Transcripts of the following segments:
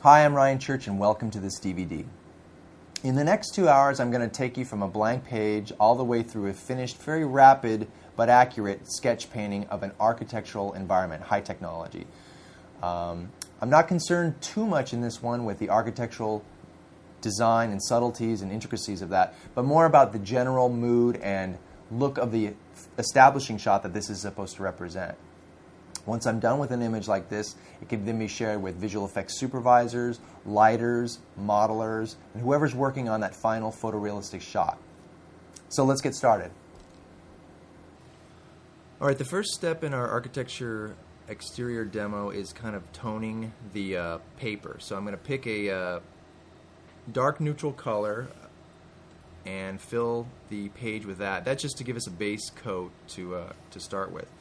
Hi, I'm Ryan Church and welcome to this DVD. In the next 2 hours, I'm going to take you from a blank page all the way through a finished, very rapid but accurate sketch painting of an architectural environment, high technology. I'm not concerned too much in this one with the architectural design and subtleties and intricacies of that, but more about the general mood and look of the establishing shot that this is supposed to represent. Once I'm done with an image like this, it can then be shared with visual effects supervisors, lighters, modelers, and whoever's working on that final photorealistic shot. So let's get started. All right, the first step in our architecture exterior demo is kind of toning the paper. So I'm going to pick a dark neutral color and fill the page with that. That's just to give us a base coat to start with.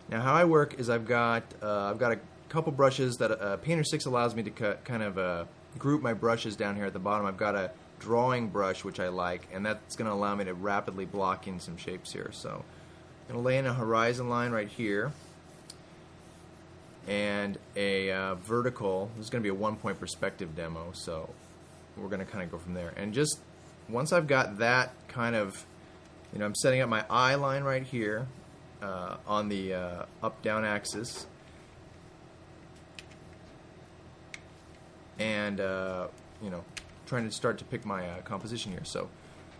Now, how I work is I've got a couple brushes that Painter 6 allows me to kind of group my brushes down here at the bottom. I've got a drawing brush which I like, and that's going to allow me to rapidly block in some shapes here. So I'm going to lay in a horizon line right here and a vertical. This is going to be a one-point perspective demo, so we're going to kind of go from there. And just once I've got that kind of, I'm setting up my eye line right here on the up-down axis, and trying to start to pick my composition here. So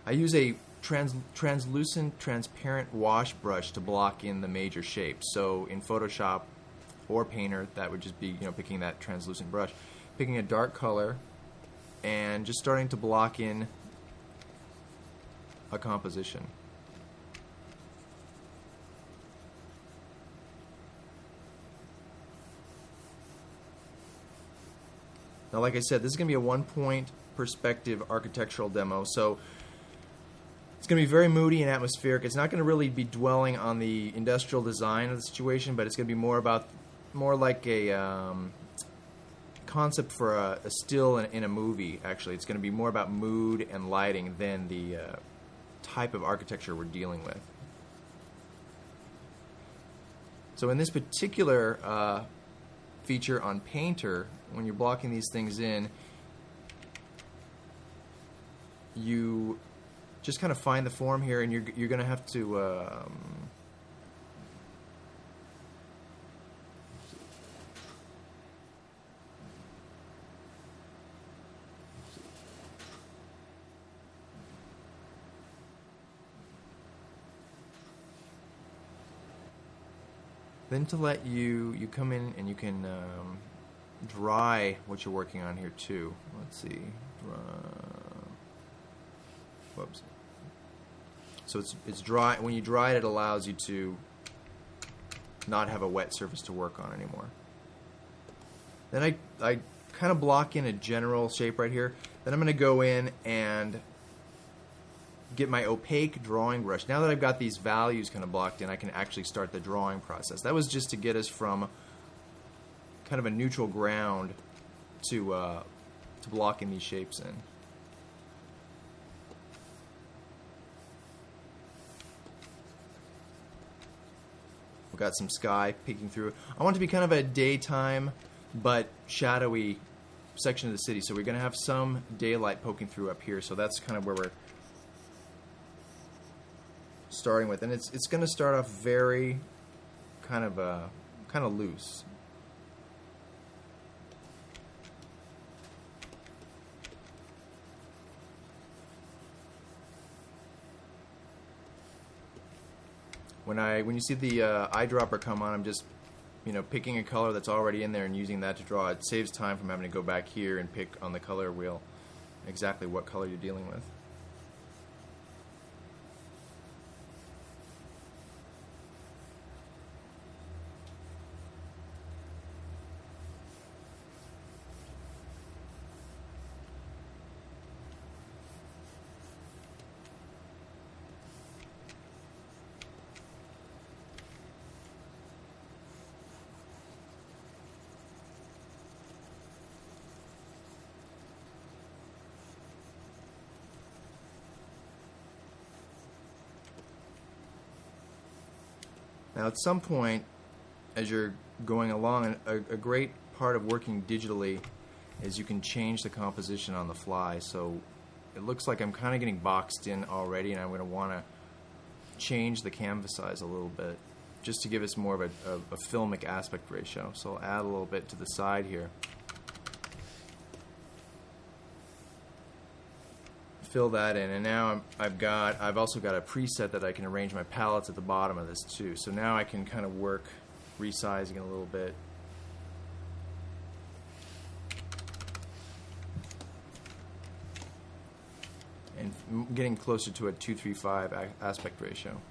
I use a translucent, transparent wash brush to block in the major shapes. So in Photoshop or Painter, that would just be picking that translucent brush, picking a dark color, and just starting to block in a composition. Now, like I said, this is going to be a one-point perspective architectural demo, so it's going to be very moody and atmospheric. It's not going to really be dwelling on the industrial design of the situation, but it's going to be more like a concept for a still in a movie. Actually, it's going to be more about mood and lighting than the type of architecture we're dealing with. So in this particular feature on Painter, when you're blocking these things in, you just kind of find the form here, and you're going to have to then to let you come in and you can dry what you're working on here too. Let's see. Whoops. So it's dry. When you dry it, it allows you to not have a wet surface to work on anymore. Then I kind of block in a general shape right here. Then I'm going to go in and get my opaque drawing brush. Now that I've got these values kind of blocked in, I can actually start the drawing process. That was just to get us from kind of a neutral ground to blocking these shapes in. We've got some sky peeking through. I want it to be kind of a daytime but shadowy section of the city, so we're going to have some daylight poking through up here, so that's kind of where we're starting with, and it's going to start off very kind of loose. When you see the eyedropper come on, I'm just picking a color that's already in there and using that to draw. It saves time from having to go back here and pick on the color wheel exactly what color you're dealing with. Now at some point, as you're going along, a great part of working digitally is you can change the composition on the fly. So it looks like I'm kind of getting boxed in already, and I'm going to want to change the canvas size a little bit just to give us more of a filmic aspect ratio. So I'll add a little bit to the side here. Fill that in, and now I've also got a preset that I can arrange my palettes at the bottom of this too. So now I can kind of work resizing a little bit. And getting closer to a 2:3:5 aspect ratio.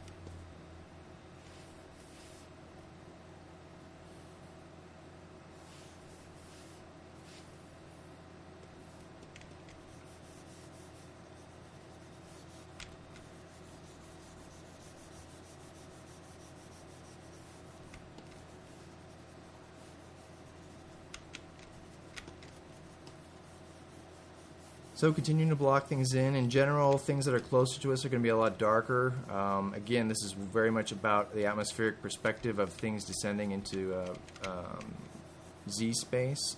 So continuing to block things in general, things that are closer to us are going to be a lot darker. Again, this is very much about the atmospheric perspective of things descending into Z space.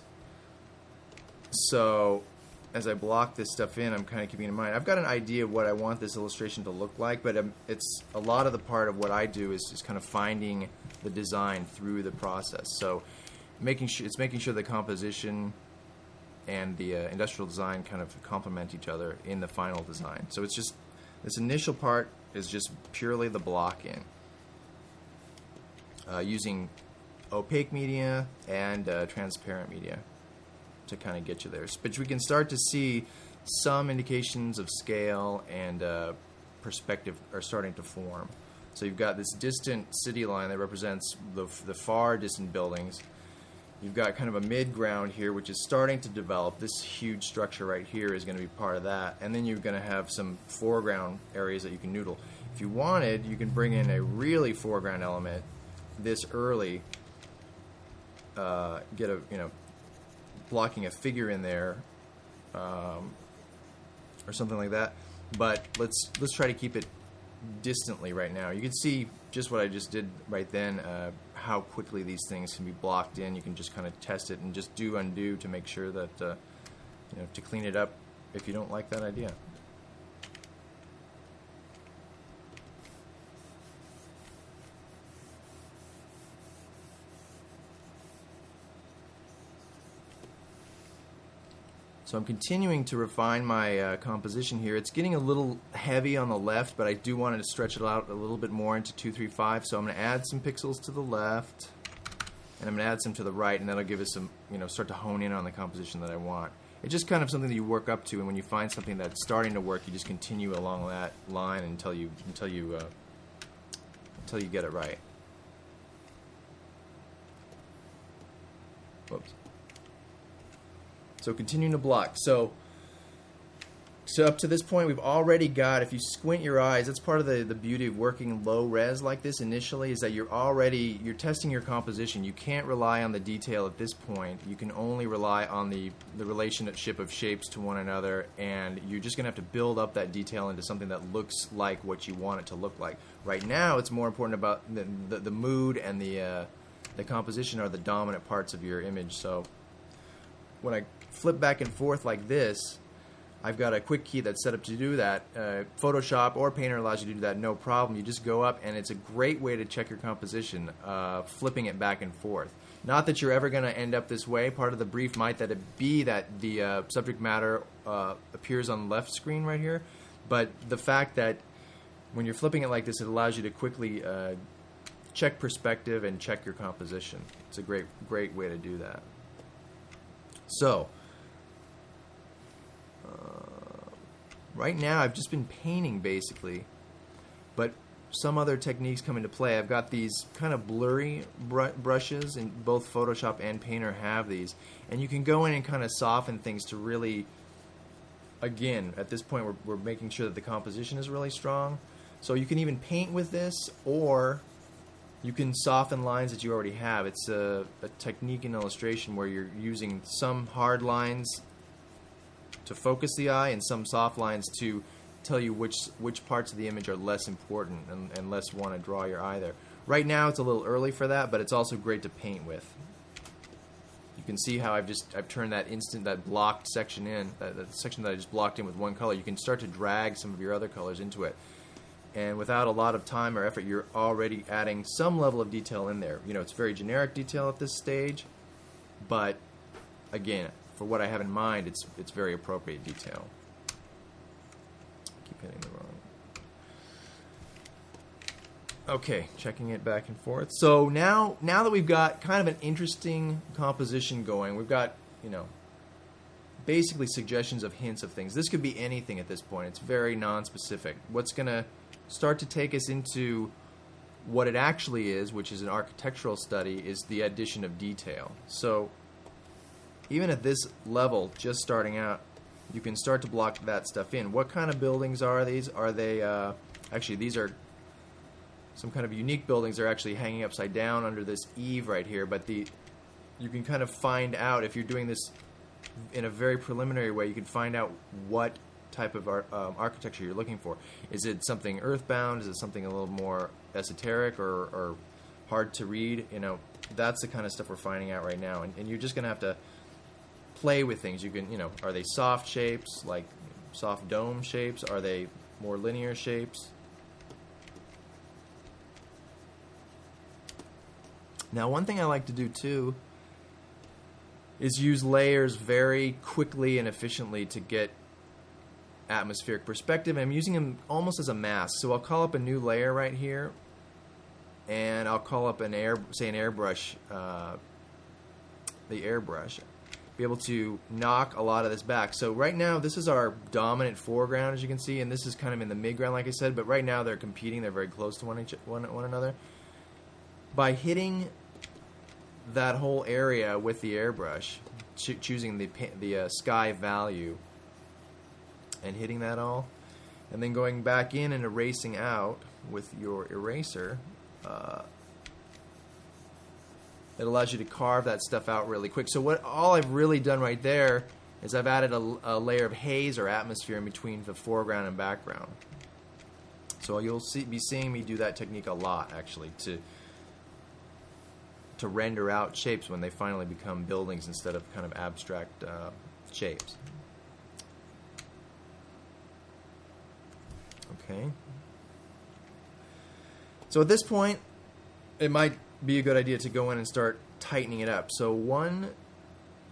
So as I block this stuff in, I'm kind of keeping in mind, I've got an idea of what I want this illustration to look like, but it's a lot of the part of what I do is just kind of finding the design through the process. So making sure the composition and the industrial design kind of complement each other in the final design. So it's just, this initial part is just purely the block in. Using opaque media and transparent media to kind of get you there. But we can start to see some indications of scale and perspective are starting to form. So you've got this distant city line that represents the far distant buildings. You've got kind of a mid-ground here, which is starting to develop. This huge structure right here is going to be part of that. And then you're going to have some foreground areas that you can noodle. If you wanted, you can bring in a really foreground element this early, get a, blocking a figure in there, or something like that. But let's try to keep it distantly right now. You can see just what I just did right then, how quickly these things can be blocked in. You can just kind of test it and just do undo to make sure that, to clean it up if you don't like that idea. So I'm continuing to refine my composition here. It's getting a little heavy on the left, but I do want to stretch it out a little bit more into 2:3:5. So I'm going to add some pixels to the left, and I'm going to add some to the right, and that'll give us some, start to hone in on the composition that I want. It's just kind of something that you work up to, and when you find something that's starting to work, you just continue along that line until you get it right. Whoops. So continuing to block. So up to this point, we've already got, if you squint your eyes, that's part of the beauty of working low res like this initially, is that you're testing your composition. You can't rely on the detail at this point. You can only rely on the relationship of shapes to one another, and you're just going to have to build up that detail into something that looks like what you want it to look like. Right now, it's more important about the mood and the composition are the dominant parts of your image. So when I flip back and forth like this, I've got a quick key that's set up to do that. Photoshop or Painter allows you to do that, no problem. You just go up, and it's a great way to check your composition, flipping it back and forth. Not that you're ever going to end up this way. Part of the brief might be that the subject matter appears on the left screen right here, but the fact that when you're flipping it like this, it allows you to quickly check perspective and check your composition. It's a great way to do that. So, right now I've just been painting basically, but some other techniques come into play. I've got these kind of blurry brushes, and both Photoshop and Painter have these, and you can go in and kind of soften things to really, again, at this point we're making sure that the composition is really strong. So you can even paint with this, or you can soften lines that you already have. It's a technique in illustration where you're using some hard lines to focus the eye and some soft lines to tell you which parts of the image are less important and less want to draw your eye there. Right now it's a little early for that, but it's also great to paint with. You can see how I've turned that blocked section in, that section that I just blocked in with one color. You can start to drag some of your other colors into it. And without a lot of time or effort, you're already adding some level of detail in there. You know, it's very generic detail at this stage, but again, for what I have in mind, it's very appropriate detail. Keep hitting the wrong. Okay, checking it back and forth. So now that we've got kind of an interesting composition going, we've got, you know, basically suggestions of hints of things. This could be anything at this point. It's very non-specific. What's going to start to take us into what it actually is, which is an architectural study, is the addition of detail. So even at this level, just starting out, you can start to block that stuff in. What kind of buildings are these? Are they, actually these are some kind of unique buildings. They're actually hanging upside down under this eave right here, but you can kind of find out, if you're doing this in a very preliminary way, you can find out what type of architecture you're looking for. Is it something earthbound? Is it something a little more esoteric or hard to read? You know, that's the kind of stuff we're finding out right now, and you're just going to have to play with things. You can, you know, are they soft shapes, like soft dome shapes? Are they more linear shapes? Now, one thing I like to do too is use layers very quickly and efficiently to get atmospheric perspective. I'm using them almost as a mask. So I'll call up a new layer right here, and I'll call up an airbrush, the airbrush. Be able to knock a lot of this back. So right now, this is our dominant foreground, as you can see, and this is kind of in the midground, like I said. But right now, they're competing. They're very close to one another. By hitting that whole area with the airbrush, choosing the sky value, and hitting that all, and then going back in and erasing out with your eraser, it allows you to carve that stuff out really quick. So all I've really done right there is I've added a layer of haze or atmosphere in between the foreground and background. So you'll be seeing me do that technique a lot, actually, to render out shapes when they finally become buildings instead of kind of abstract shapes. Okay. So at this point, it might be a good idea to go in and start tightening it up. So one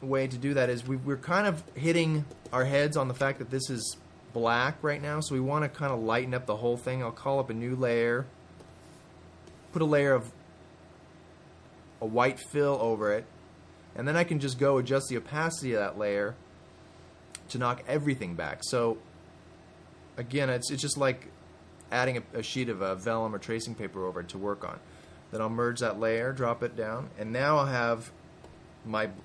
way to do that is we're kind of hitting our heads on the fact that this is black right now, so we want to kind of lighten up the whole thing. I'll call up a new layer, put a layer of a white fill over it, and then I can just go adjust the opacity of that layer to knock everything back. So again, it's just like adding a sheet of vellum or tracing paper over it to work on. Then I'll merge that layer, drop it down, and now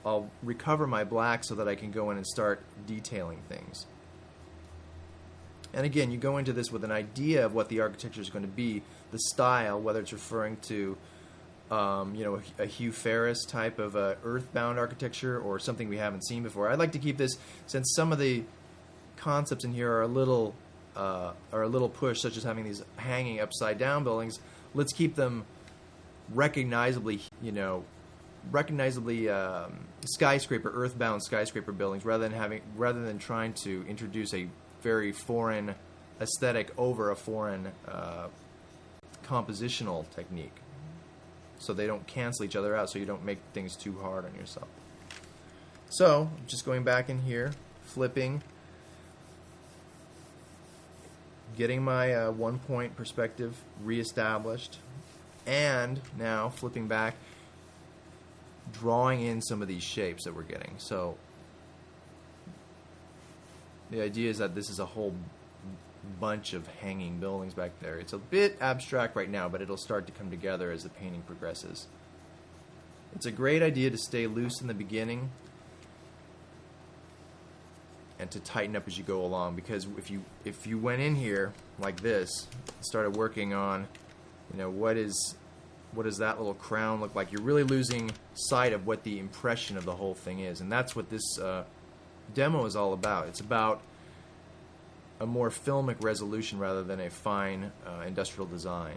I'll recover my black so that I can go in and start detailing things. And again, you go into this with an idea of what the architecture is going to be, the style, whether it's referring to a Hugh Ferris type of earthbound architecture or something we haven't seen before. I'd like to keep this, since some of the concepts in here are a little push, such as having these hanging upside down buildings. Let's keep them recognizably skyscraper, earthbound skyscraper buildings, rather than trying to introduce a very foreign aesthetic over a foreign compositional technique, so they don't cancel each other out, so you don't make things too hard on yourself. So just going back in here, flipping, getting my 1 point perspective reestablished, and now flipping back, drawing in some of these shapes that we're getting. So the idea is that this is a whole bunch of hanging buildings back there. It's a bit abstract right now, but it'll start to come together as the painting progresses. It's a great idea to stay loose in the beginning and to tighten up as you go along, because if you went in here like this and started working on, what does that little crown look like, you're really losing sight of what the impression of the whole thing is. And that's what this demo is all about. It's about a more filmic resolution rather than a fine industrial design.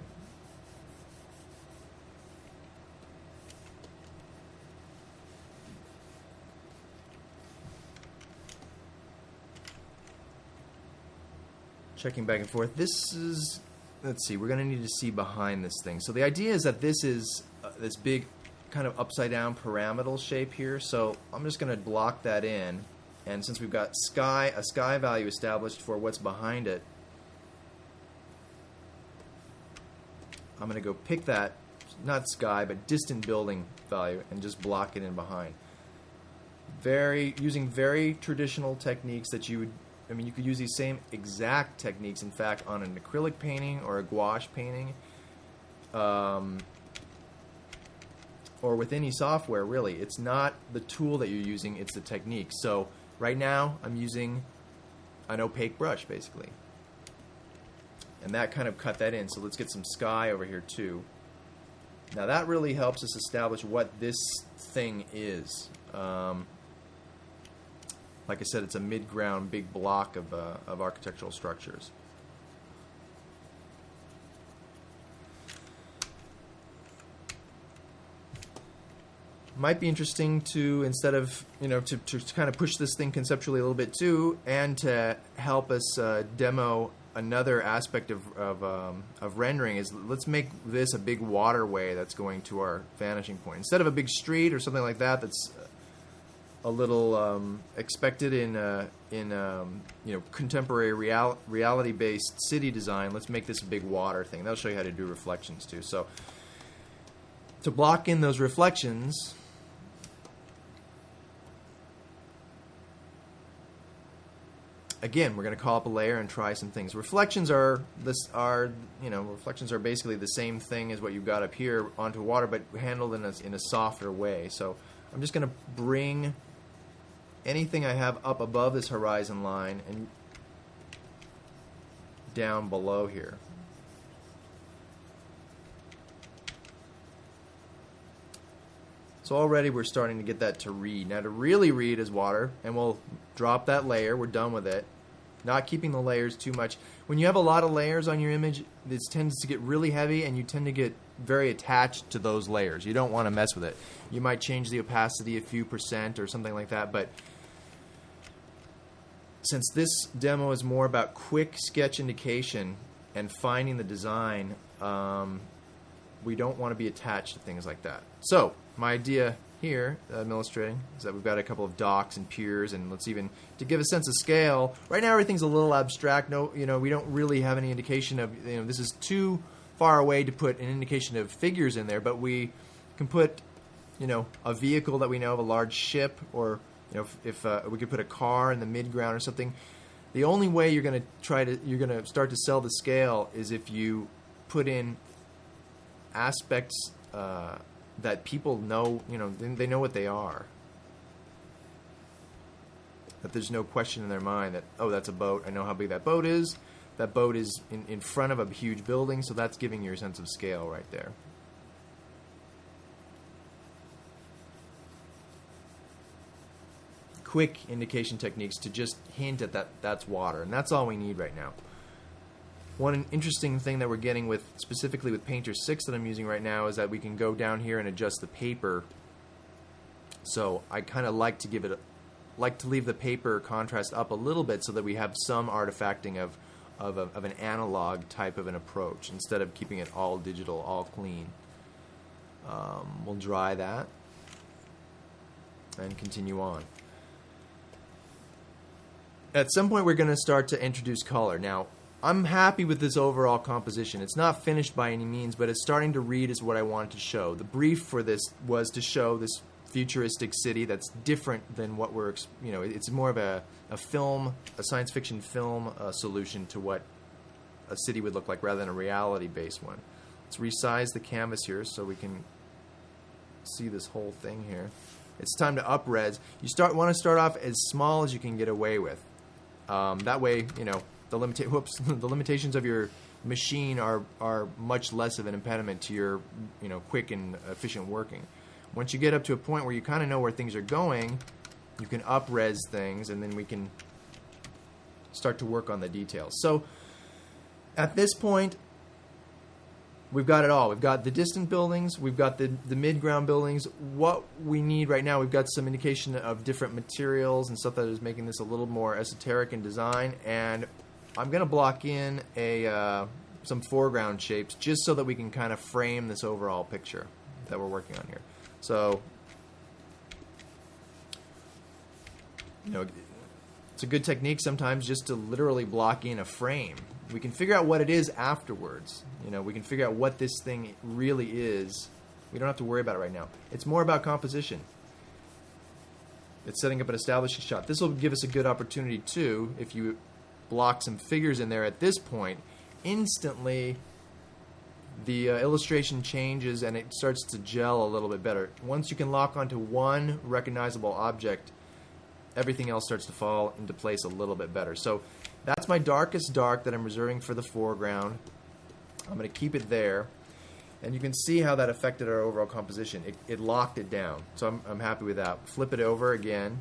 checking back and forth. This is, let's see, we're going to need to see behind this thing. So the idea is that this is this big kind of upside down pyramidal shape here. So I'm just going to block that in. And since we've got a sky value established for what's behind it, I'm going to go pick that, not sky, but distant building value, and just block it in behind. Using very traditional techniques that you could use these same exact techniques, in fact, on an acrylic painting or a gouache painting, or with any software, really. It's not the tool that you're using, it's the technique. So right now, I'm using an opaque brush, basically. And that kind of cut that in. So let's get some sky over here, too. Now that really helps us establish what this thing is. Like I said, it's a mid-ground big block of architectural structures. Might be interesting to, instead of, to kind of push this thing conceptually a little bit too, and to help us demo another aspect of rendering, is let's make this a big waterway that's going to our vanishing point. Instead of a big street or something like that that's a little expected in contemporary reality-based city design, let's make this a big water thing. That'll show you how to do reflections too. So to block in those reflections, again, we're going to call up a layer and try some things. Reflections are basically the same thing as what you've got up here onto water, but handled in a softer way. So I'm just going to bring anything I have up above this horizon line and down below here. So already we're starting to get that to read. Now to really read is water, and we'll drop that layer. We're done with it. Not keeping the layers too much. When you have a lot of layers on your image, this tends to get really heavy, and you tend to get very attached to those layers. You don't want to mess with it. You might change the opacity a few % or something like that, but since this demo is more about quick sketch indication and finding the design, we don't want to be attached to things like that. So my idea here, I'm illustrating, is that we've got a couple of docks and piers, and let's even, to give a sense of scale, right now everything's a little abstract. No, we don't really have any indication of, this is too far away to put an indication of figures in there, but we can put, a vehicle that we know of, a large ship, or, if we could put a car in the mid-ground or something. The only way you're going to start to sell the scale is if you put in aspects that people know, they know what they are. That there's no question in their mind that, oh, that's a boat. I know how big that boat is. That boat is in front of a huge building, so that's giving you a sense of scale right there. Quick indication techniques to just hint at that's water, and that's all we need right now. One interesting thing that we're getting with, specifically with Painter 6 that I'm using right now, is that we can go down here and adjust the paper. So I kind of like to leave the paper contrast up a little bit so that we have some artifacting of an analog type of an approach instead of keeping it all digital, all clean. We'll dry that and continue on. At some point we're going to start to introduce color. Now, I'm happy with this overall composition. It's not finished by any means, but it's starting to read as what I wanted to show. The brief for this was to show this futuristic city that's different than what we're, it's more of a science fiction film solution to what a city would look like rather than a reality-based one. Let's resize the canvas here so we can see this whole thing here. It's time to up-res. You want to start off as small as you can get away with. That way, the limitations of your machine are much less of an impediment to your quick and efficient working. Once you get up to a point where you kind of know where things are going, you can up-res things, and then we can start to work on the details. So at this point, we've got it all. We've got the distant buildings. We've got the mid-ground buildings. What we need right now, we've got some indication of different materials and stuff that is making this a little more esoteric in design. And I'm going to block in some foreground shapes just so that we can kind of frame this overall picture that we're working on here. So, you know, it's a good technique sometimes just to literally block in a frame. We can figure out what it is afterwards. You know, we can figure out what this thing really is. We don't have to worry about it right now. It's more about composition. It's setting up an establishing shot. This will give us a good opportunity too, if you block some figures in there at this point, instantly the illustration changes and it starts to gel a little bit better. Once you can lock onto one recognizable object, everything else starts to fall into place a little bit better. So that's my darkest dark that I'm reserving for the foreground. I'm going to keep it there. And you can see how that affected our overall composition. It locked it down. So I'm happy with that. Flip it over again.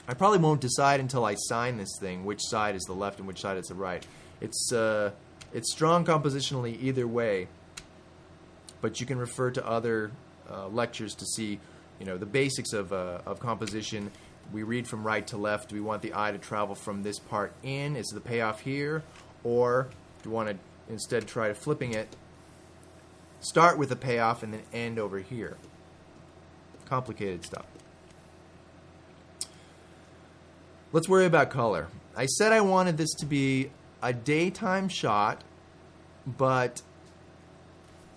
I probably won't decide until I sign this thing which side is the left and which side is the right. It's strong compositionally either way, but you can refer to other lectures to see, you know, the basics of composition. We read from right to left. Do we want the eye to travel from this part in? Is the payoff here? Or do we want to instead try to flipping it, start with a payoff and then end over here? Complicated stuff. Let's worry about color. I said I wanted this to be a daytime shot, but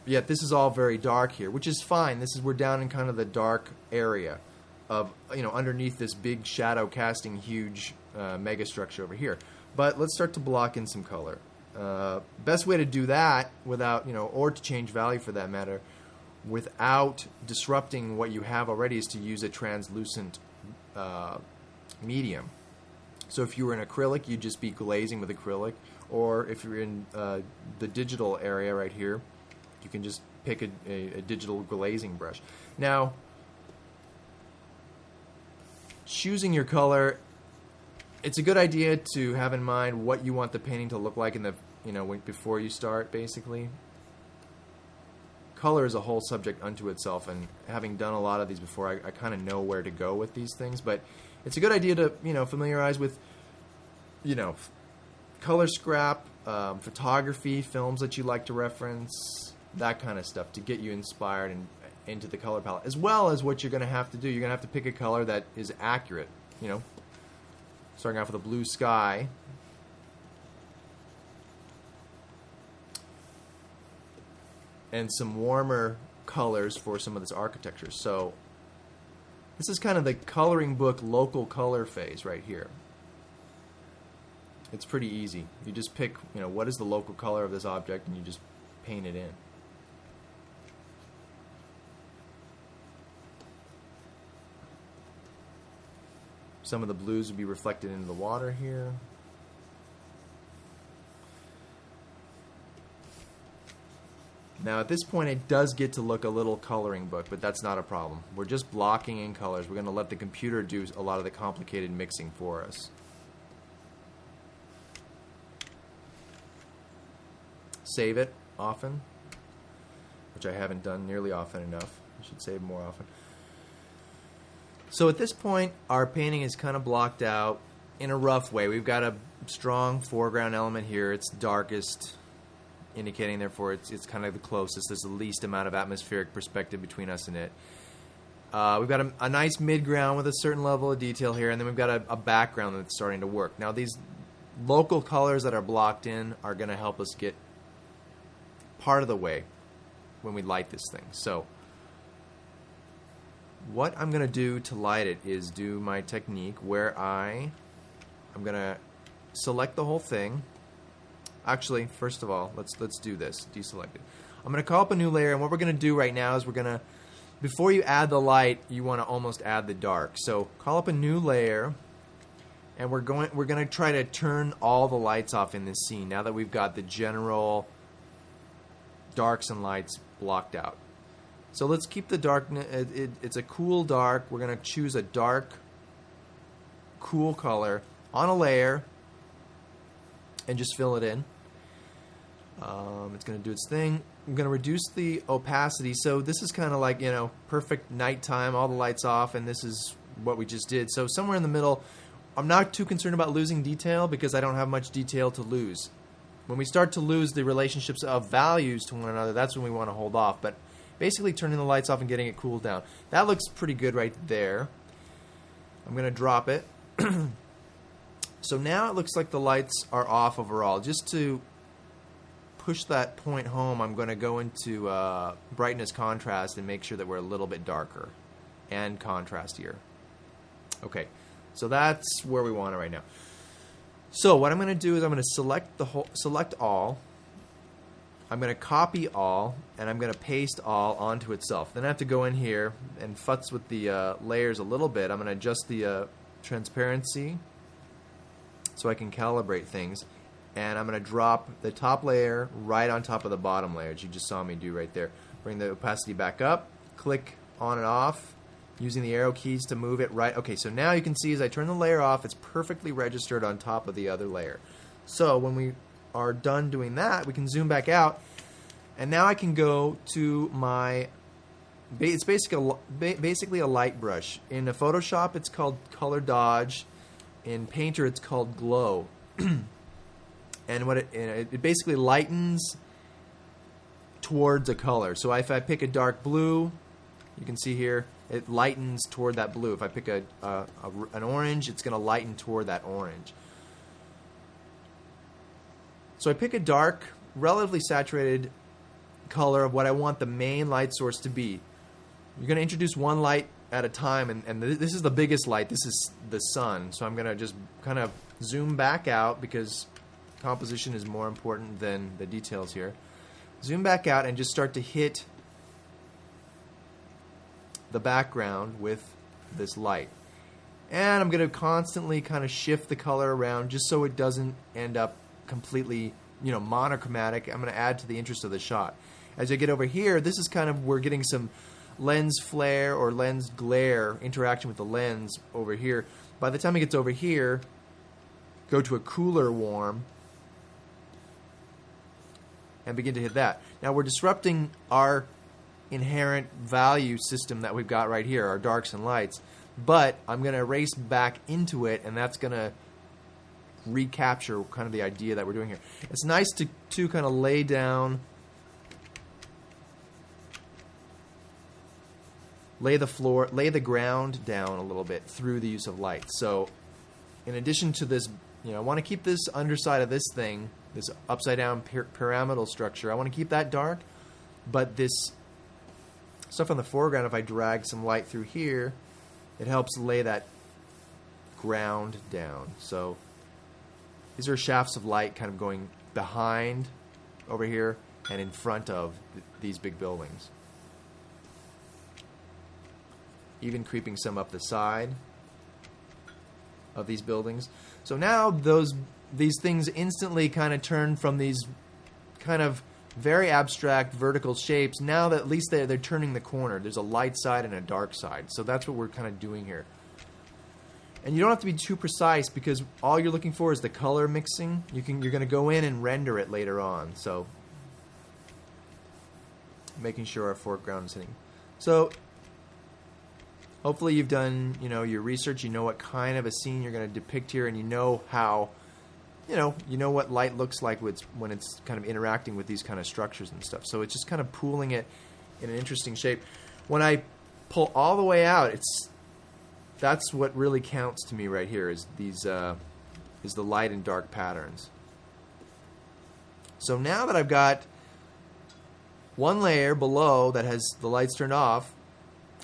yet this is all very dark here, which is fine. We're down in kind of the dark area of, you know, underneath this big shadow casting huge mega structure over here. But let's start to block in some color. Best way to do that without, you know, or to change value for that matter, without disrupting what you have already, is to use a translucent medium. So if you were in acrylic, you'd just be glazing with acrylic, or if you're in the digital area right here, you can just pick a digital glazing brush. Now, choosing your color, it's a good idea to have in mind what you want the painting to look like in the, you know, before you start, basically. Color is a whole subject unto itself, and having done a lot of these before, I kind of know where to go with these things. But it's a good idea to, you know, familiarize with, you know, color scrap, photography, films that you like to reference, that kind of stuff to get you inspired and into the color palette, as well as what you're going to have to do. You're going to have to pick a color that is accurate, you know. Starting off with a blue sky. And some warmer colors for some of this architecture. So this is kind of the coloring book local color phase right here. It's pretty easy. You just pick, you know, what is the local color of this object, and you just paint it in. Some of the blues would be reflected into the water here. Now at this point it does get to look a little coloring book, but that's not a problem. We're just blocking in colors. We're going to let the computer do a lot of the complicated mixing for us. Save it often, which I haven't done nearly often enough. I should save more often. So at this point, our painting is kind of blocked out in a rough way. We've got a strong foreground element here. It's darkest, indicating therefore it's kind of the closest. There's the least amount of atmospheric perspective between us and it. We've got a nice midground with a certain level of detail here, and then we've got a background that's starting to work. Now these local colors that are blocked in are going to help us get part of the way when we light this thing. So what I'm going to do to light it is do my technique where I'm going to select the whole thing. Actually, first of all, let's do this. Deselect it. I'm going to call up a new layer, and what we're going to do right now is we're going to, before you add the light, you want to almost add the dark. So call up a new layer, and we're going to try to turn all the lights off in this scene now that we've got the general darks and lights blocked out. So let's keep the darkness. It's a cool dark. We're going to choose a dark, cool color on a layer and just fill it in. It's going to do its thing. I'm going to reduce the opacity. So this is kind of like, you know, perfect nighttime, all the lights off, and this is what we just did. So somewhere in the middle, I'm not too concerned about losing detail because I don't have much detail to lose. When we start to lose the relationships of values to one another, that's when we want to hold off. But basically turning the lights off and getting it cooled down. That looks pretty good right there. I'm going to drop it. So now it looks like the lights are off overall. Just to push that point home, I'm going to go into brightness contrast and make sure that we're a little bit darker and contrastier. Okay, so that's where we want it right now. So what I'm going to do is I'm going to select all. I'm going to copy all, and I'm going to paste all onto itself. Then I have to go in here and futz with the layers a little bit. I'm going to adjust the transparency so I can calibrate things. And I'm going to drop the top layer right on top of the bottom layer, as you just saw me do right there. Bring the opacity back up, click on and off, using the arrow keys to move it right. Okay, so now you can see as I turn the layer off, it's perfectly registered on top of the other layer. So when we are done doing that, we can zoom back out, and now I can go to my, it's basically a light brush. In Photoshop, it's called Color Dodge. In Painter, it's called Glow. And what it basically lightens towards a color. So if I pick a dark blue, you can see here, it lightens toward that blue. If I pick an orange, it's going to lighten toward that orange. So I pick a dark, relatively saturated color of what I want the main light source to be. You're going to introduce one light at a time, and this is the biggest light. This is the sun. So I'm going to just kind of zoom back out because composition is more important than the details here. Zoom back out and just start to hit the background with this light. And I'm going to constantly kind of shift the color around just so it doesn't end up completely, monochromatic. I'm going to add to the interest of the shot. As I get over here, this is kind of, we're getting some lens flare or lens glare interaction with the lens over here. By the time it gets over here, go to a cooler warm and begin to hit that. Now we're disrupting our inherent value system that we've got right here, our darks and lights, but I'm going to erase back into it, and that's going to recapture kind of the idea that we're doing here. It's nice to kind of lay down, lay the ground down a little bit through the use of light. So in addition to this, I want to keep this underside of this thing, this upside down pyramidal structure, I want to keep that dark, but this stuff on the foreground, if I drag some light through here, it helps lay that ground down. So these are shafts of light kind of going behind over here and in front of these big buildings. Even creeping some up the side of these buildings. So now these things instantly kind of turn from these kind of very abstract vertical shapes. Now that at least they're turning the corner. There's a light side and a dark side. So that's what we're kind of doing here. And you don't have to be too precise because all you're looking for is the color mixing. You're going to go in and render it later on. So making sure our foreground is hitting. So hopefully you've done, your research. You know what kind of a scene you're going to depict here, and you know how, you know what light looks like when it's kind of interacting with these kind of structures and stuff. So it's just kind of pooling it in an interesting shape. When I pull all the way out, that's what really counts to me right here. Is the light and dark patterns. So now that I've got one layer below that has the lights turned off,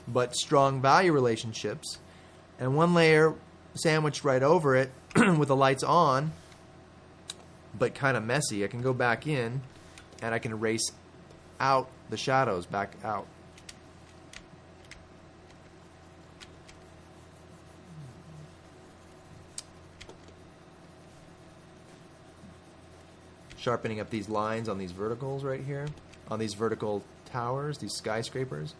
but strong value relationships, and one layer sandwiched right over it with the lights on, but kind of messy, I can go back in and I can erase out the shadows back out. Sharpening up these lines on these verticals right here, on these vertical towers, these skyscrapers.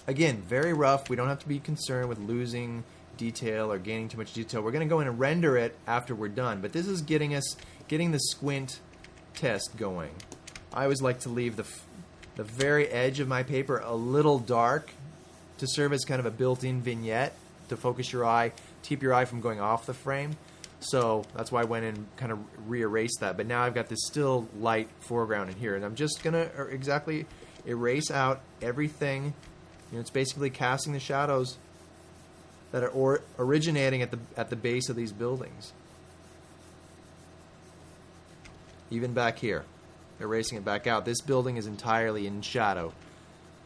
Again, very rough. We don't have to be concerned with losing detail or gaining too much detail. We're going to go in and render it after we're done. But this is getting the squint test going. I always like to leave the very edge of my paper a little dark to serve as kind of a built-in vignette to focus your eye, keep your eye from going off the frame. So that's why I went and kind of re-erased that. But now I've got this still light foreground in here, and I'm just going to exactly erase out everything. You know, it's basically casting the shadows that are originating at the base of these buildings. Even back here, erasing it back out. This building is entirely in shadow,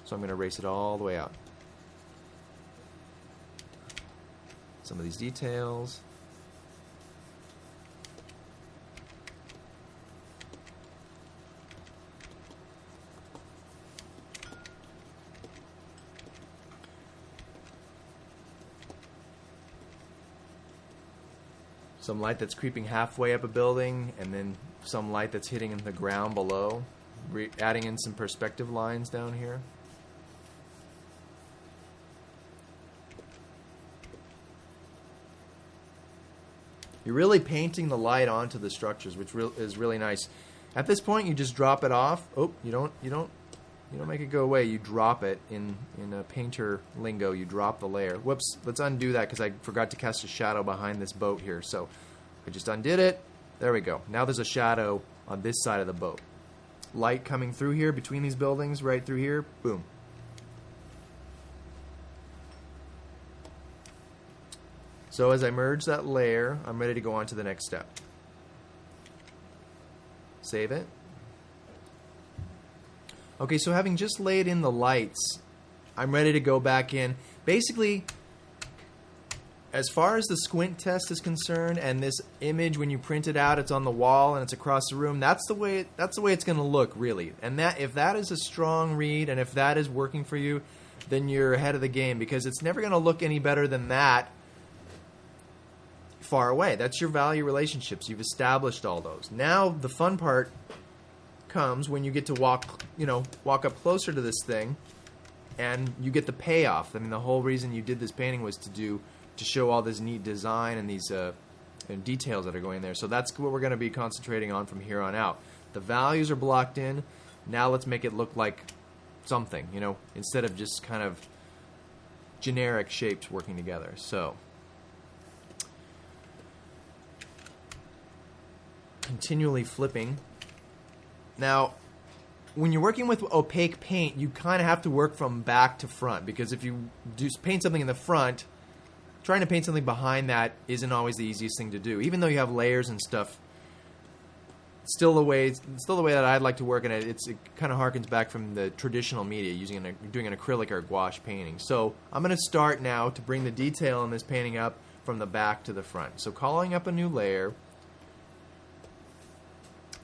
so I'm going to erase it all the way out. Some of these details. Some light that's creeping halfway up a building, and then some light that's hitting the ground below. Adding in some perspective lines down here. You're really painting the light onto the structures, which is really nice. At this point, you just drop it off. Oh, you don't make it go away. You drop it in a painter lingo. You drop the layer. Whoops. Let's undo that because I forgot to cast a shadow behind this boat here. So I just undid it. There we go. Now there's a shadow on this side of the boat. Light coming through here between these buildings, right through here. Boom. So as I merge that layer, I'm ready to go on to the next step. Save it. Okay, so having just laid in the lights, I'm ready to go back in. Basically, as far as the squint test is concerned, and this image, when you print it out, it's on the wall and it's across the room. That's the way it's going to look, really. And that, if that is a strong read, and if that is working for you, then you're ahead of the game, because it's never going to look any better than that far away. That's your value relationships. You've established all those. Now the fun part comes when you get to walk up closer to this thing, and you get the payoff. I mean, the whole reason you did this painting was to show all this neat design and these details that are going there. So that's what we're going to be concentrating on from here on out. The values are blocked in. Now let's make it look like something, instead of just kind of generic shapes working together. So continually flipping. Now, when you're working with opaque paint, you kind of have to work from back to front, because if you paint something in the front, trying to paint something behind that isn't always the easiest thing to do. Even though you have layers and stuff, still the way that I'd like to work in it. It kind of harkens back from the traditional media, doing an acrylic or gouache painting. So I'm going to start now to bring the detail in this painting up from the back to the front. So calling up a new layer.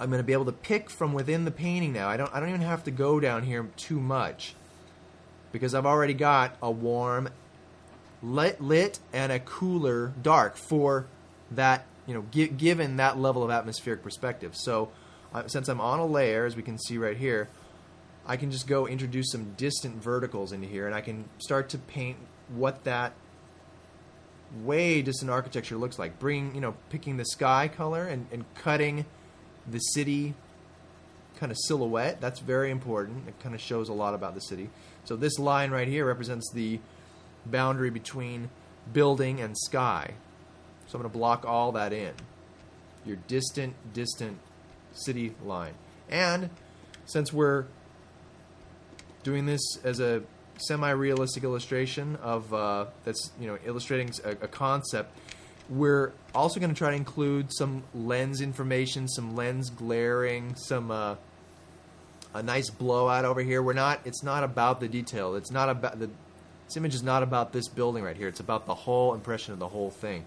I'm going to be able to pick from within the painting now. I don't even have to go down here too much, because I've already got a warm lit and a cooler dark for that, given that level of atmospheric perspective. So since I'm on a layer, as we can see right here, I can just go introduce some distant verticals into here, and I can start to paint what that way distant architecture looks like. Picking the sky color and cutting the city kind of silhouette. That's very important. It kind of shows a lot about the city. So this line right here represents the boundary between building and sky. So I'm going to block all that in. Your distant city line. And since we're doing this as a semi-realistic illustration of that's illustrating a concept, we're also going to try to include some lens information, some lens glaring, some a nice blowout over here. It's not about the detail. It's not about this image is not about this building right here. It's about the whole impression of the whole thing.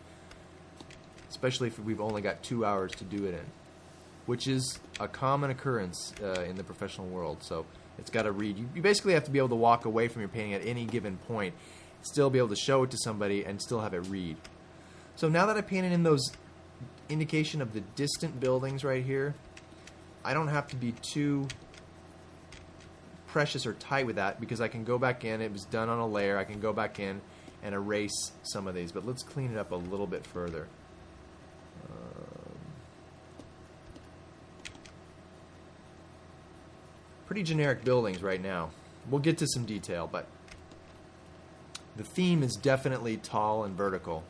Especially if we've only got 2 hours to do it in, which is a common occurrence in the professional world. So it's got to read. You basically have to be able to walk away from your painting at any given point, still be able to show it to somebody, and still have it read. So now that I painted in those indication of the distant buildings right here, I don't have to be too precious or tight with that, because I can go back in. It was done on a layer. I can go back in and erase some of these. But let's clean it up a little bit further. pretty generic buildings right now. We'll get to some detail, but the theme is definitely tall and vertical.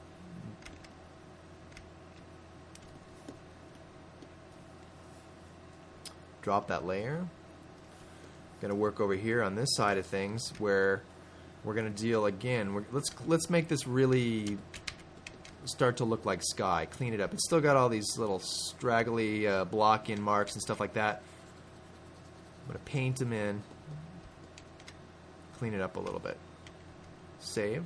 Drop that layer. Going to work over here on this side of things where we're going to deal again. Let's make this really start to look like sky. Clean it up. It's still got all these little straggly block-in marks and stuff like that. I'm going to paint them in. Clean it up a little bit. Save.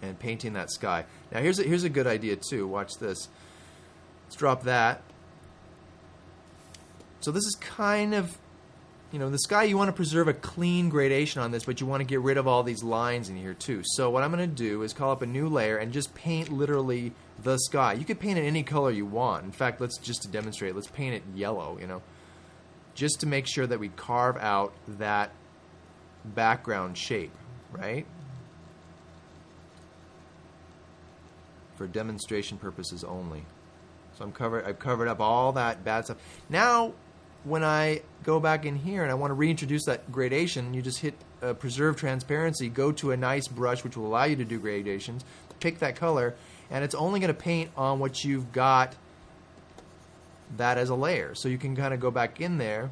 And painting that sky. Now here's a good idea too. Watch this. Let's drop that. So this is kind of, the sky, you want to preserve a clean gradation on this, but you want to get rid of all these lines in here too. So what I'm going to do is call up a new layer and just paint literally the sky. You could paint it any color you want. In fact, just to demonstrate, let's paint it yellow, just to make sure that we carve out that background shape, right? For demonstration purposes only. So I've covered up all that bad stuff. Now, when I go back in here and I want to reintroduce that gradation, you just hit preserve transparency, go to a nice brush which will allow you to do gradations, pick that color, and it's only going to paint on what you've got that as a layer. So you can kind of go back in there.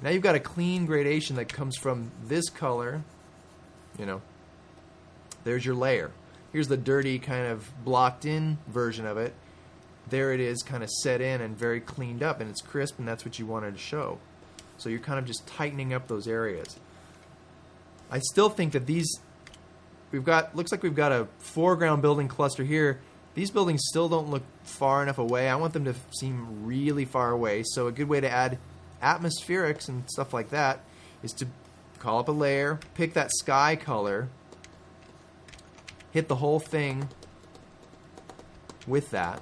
Now you've got a clean gradation that comes from this color. There's your layer. Here's the dirty kind of blocked in version of it. There it is, kind of set in and very cleaned up, and it's crisp, and that's what you wanted to show. So you're kind of just tightening up those areas. I still think that looks like we've got a foreground building cluster here. These buildings still don't look far enough away. I want them to seem really far away. So a good way to add atmospherics and stuff like that is to call up a layer, pick that sky color, hit the whole thing with that.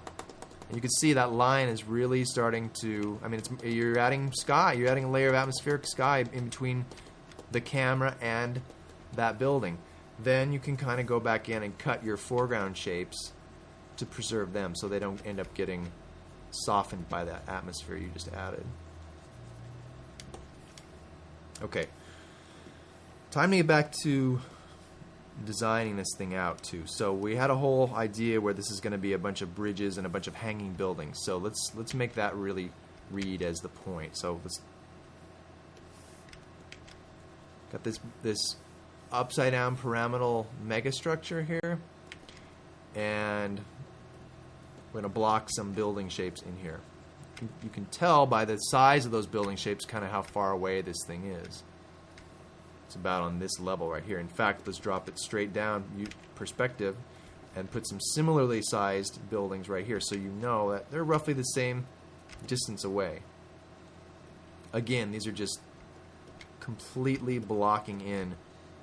And you can see that line is really starting to, you're adding sky. You're adding a layer of atmospheric sky in between the camera and that building. Then you can kind of go back in and cut your foreground shapes to preserve them so they don't end up getting softened by that atmosphere you just added. Okay. Time to get back to designing this thing out too. So we had a whole idea where this is going to be a bunch of bridges and a bunch of hanging buildings. So let's make that really read as the point. So let's got this upside down pyramidal megastructure here, and we're going to block some building shapes in here. You can tell by the size of those building shapes kind of how far away this thing is. It's about on this level right here. In fact, let's drop it straight down perspective and put some similarly sized buildings right here so you know that they're roughly the same distance away. Again, these are just completely blocking in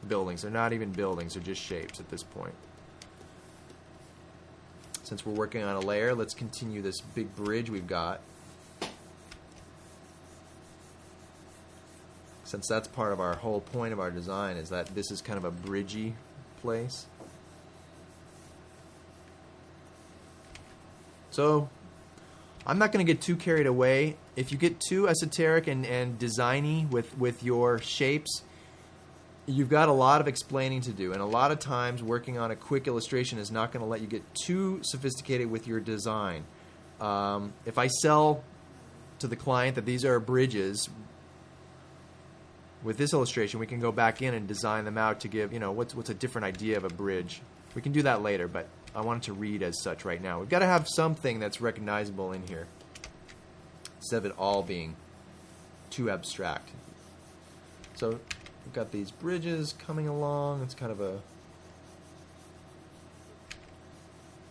buildings. They're not even buildings, they're just shapes at this point. Since we're working on a layer, let's continue this big bridge we've got. Since that's part of our whole point of our design, is that this is kind of a bridgey place. So I'm not going to get too carried away. If you get too esoteric and designy with your shapes, you've got a lot of explaining to do. And a lot of times working on a quick illustration is not going to let you get too sophisticated with your design. If I sell to the client that these are bridges, with this illustration, we can go back in and design them out to give, what's a different idea of a bridge. We can do that later, but I want it to read as such right now. We've got to have something that's recognizable in here instead of it all being too abstract. So we've got these bridges coming along. It's kind of a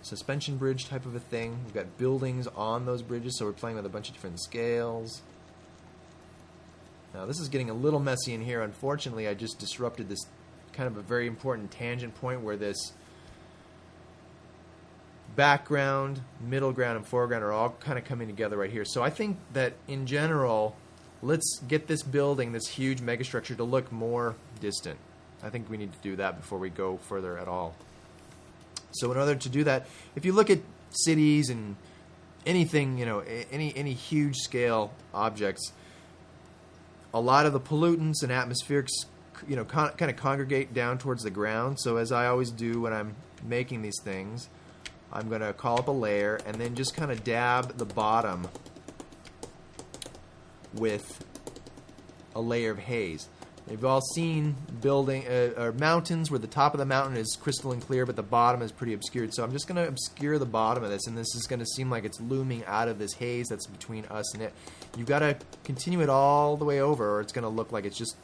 suspension bridge type of a thing. We've got buildings on those bridges, so we're playing with a bunch of different scales. Now this is getting a little messy in here. Unfortunately, I just disrupted this kind of a very important tangent point where this background, middle ground, and foreground are all kind of coming together right here. So I think that in general, let's get this building, this huge megastructure, to look more distant. I think we need to do that before we go further at all. So in order to do that, if you look at cities and anything, any huge scale objects, a lot of the pollutants and atmospherics, kind of congregate down towards the ground. So as I always do when I'm making these things, I'm going to call up a layer and then just kind of dab the bottom with a layer of haze. You've all seen building or mountains where the top of the mountain is crystalline clear, but the bottom is pretty obscured. So I'm just going to obscure the bottom of this, and this is going to seem like it's looming out of this haze that's between us and it. You've got to continue it all the way over, or it's going to look like it's just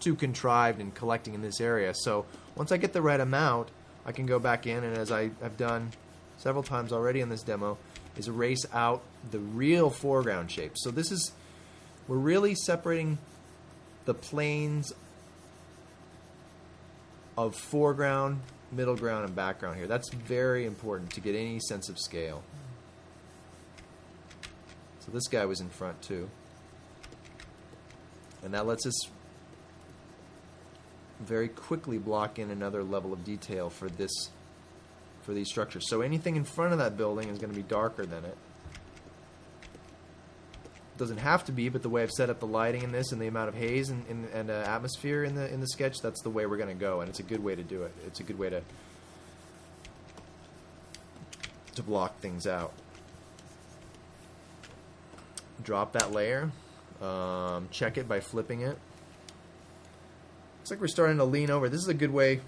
too contrived and collecting in this area. So once I get the right amount, I can go back in, and as I've done several times already in this demo, is erase out the real foreground shape. So we're really separating the planes of foreground, middle ground, and background here. That's very important to get any sense of scale. So this guy was in front too. And that lets us very quickly block in another level of detail for these structures. So anything in front of that building is going to be darker than it. Doesn't have to be, but the way I've set up the lighting in this and the amount of haze and atmosphere in the sketch, that's the way we're going to go, and it's a good way to do it. It's a good way to block things out. Drop that layer. Check it by flipping it. Looks like we're starting to lean over. This is a good way.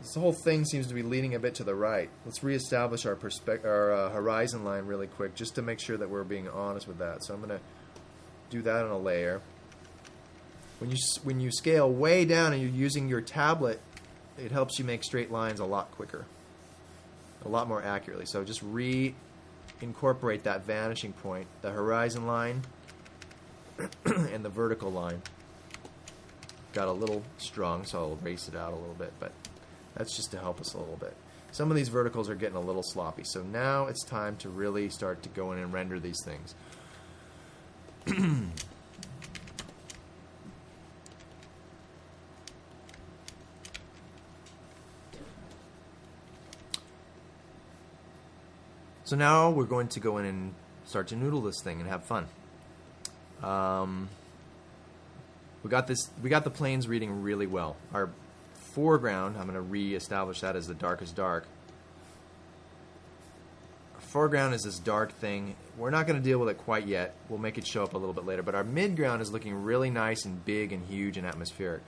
This whole thing seems to be leaning a bit to the right. Let's reestablish our horizon line really quick, just to make sure that we're being honest with that. So I'm going to do that on a layer. When you scale way down and you're using your tablet, it helps you make straight lines a lot quicker, a lot more accurately. So just reincorporate that vanishing point, the horizon line and the vertical line. Got a little strong, so I'll erase it out a little bit, but that's just to help us a little bit. Some of these verticals are getting a little sloppy, so now it's time to really start to go in and render these things. So now we're going to go in and start to noodle this thing and have fun. We got the planes reading really well. Our foreground, I'm going to re-establish that as the darkest dark. Our foreground is this dark thing. We're not going to deal with it quite yet. We'll make it show up a little bit later. But our midground is looking really nice and big and huge and atmospheric.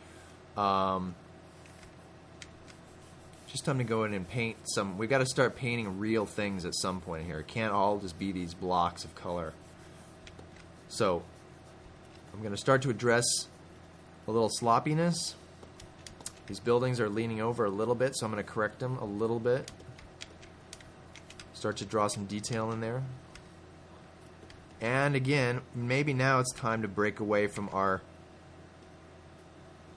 Just time to go in and paint some. We've got to start painting real things at some point here. It can't all just be these blocks of color. So I'm going to start to address a little sloppiness. These buildings are leaning over a little bit, so I'm going to correct them a little bit. Start to draw some detail in there. And again, maybe now it's time to break away from our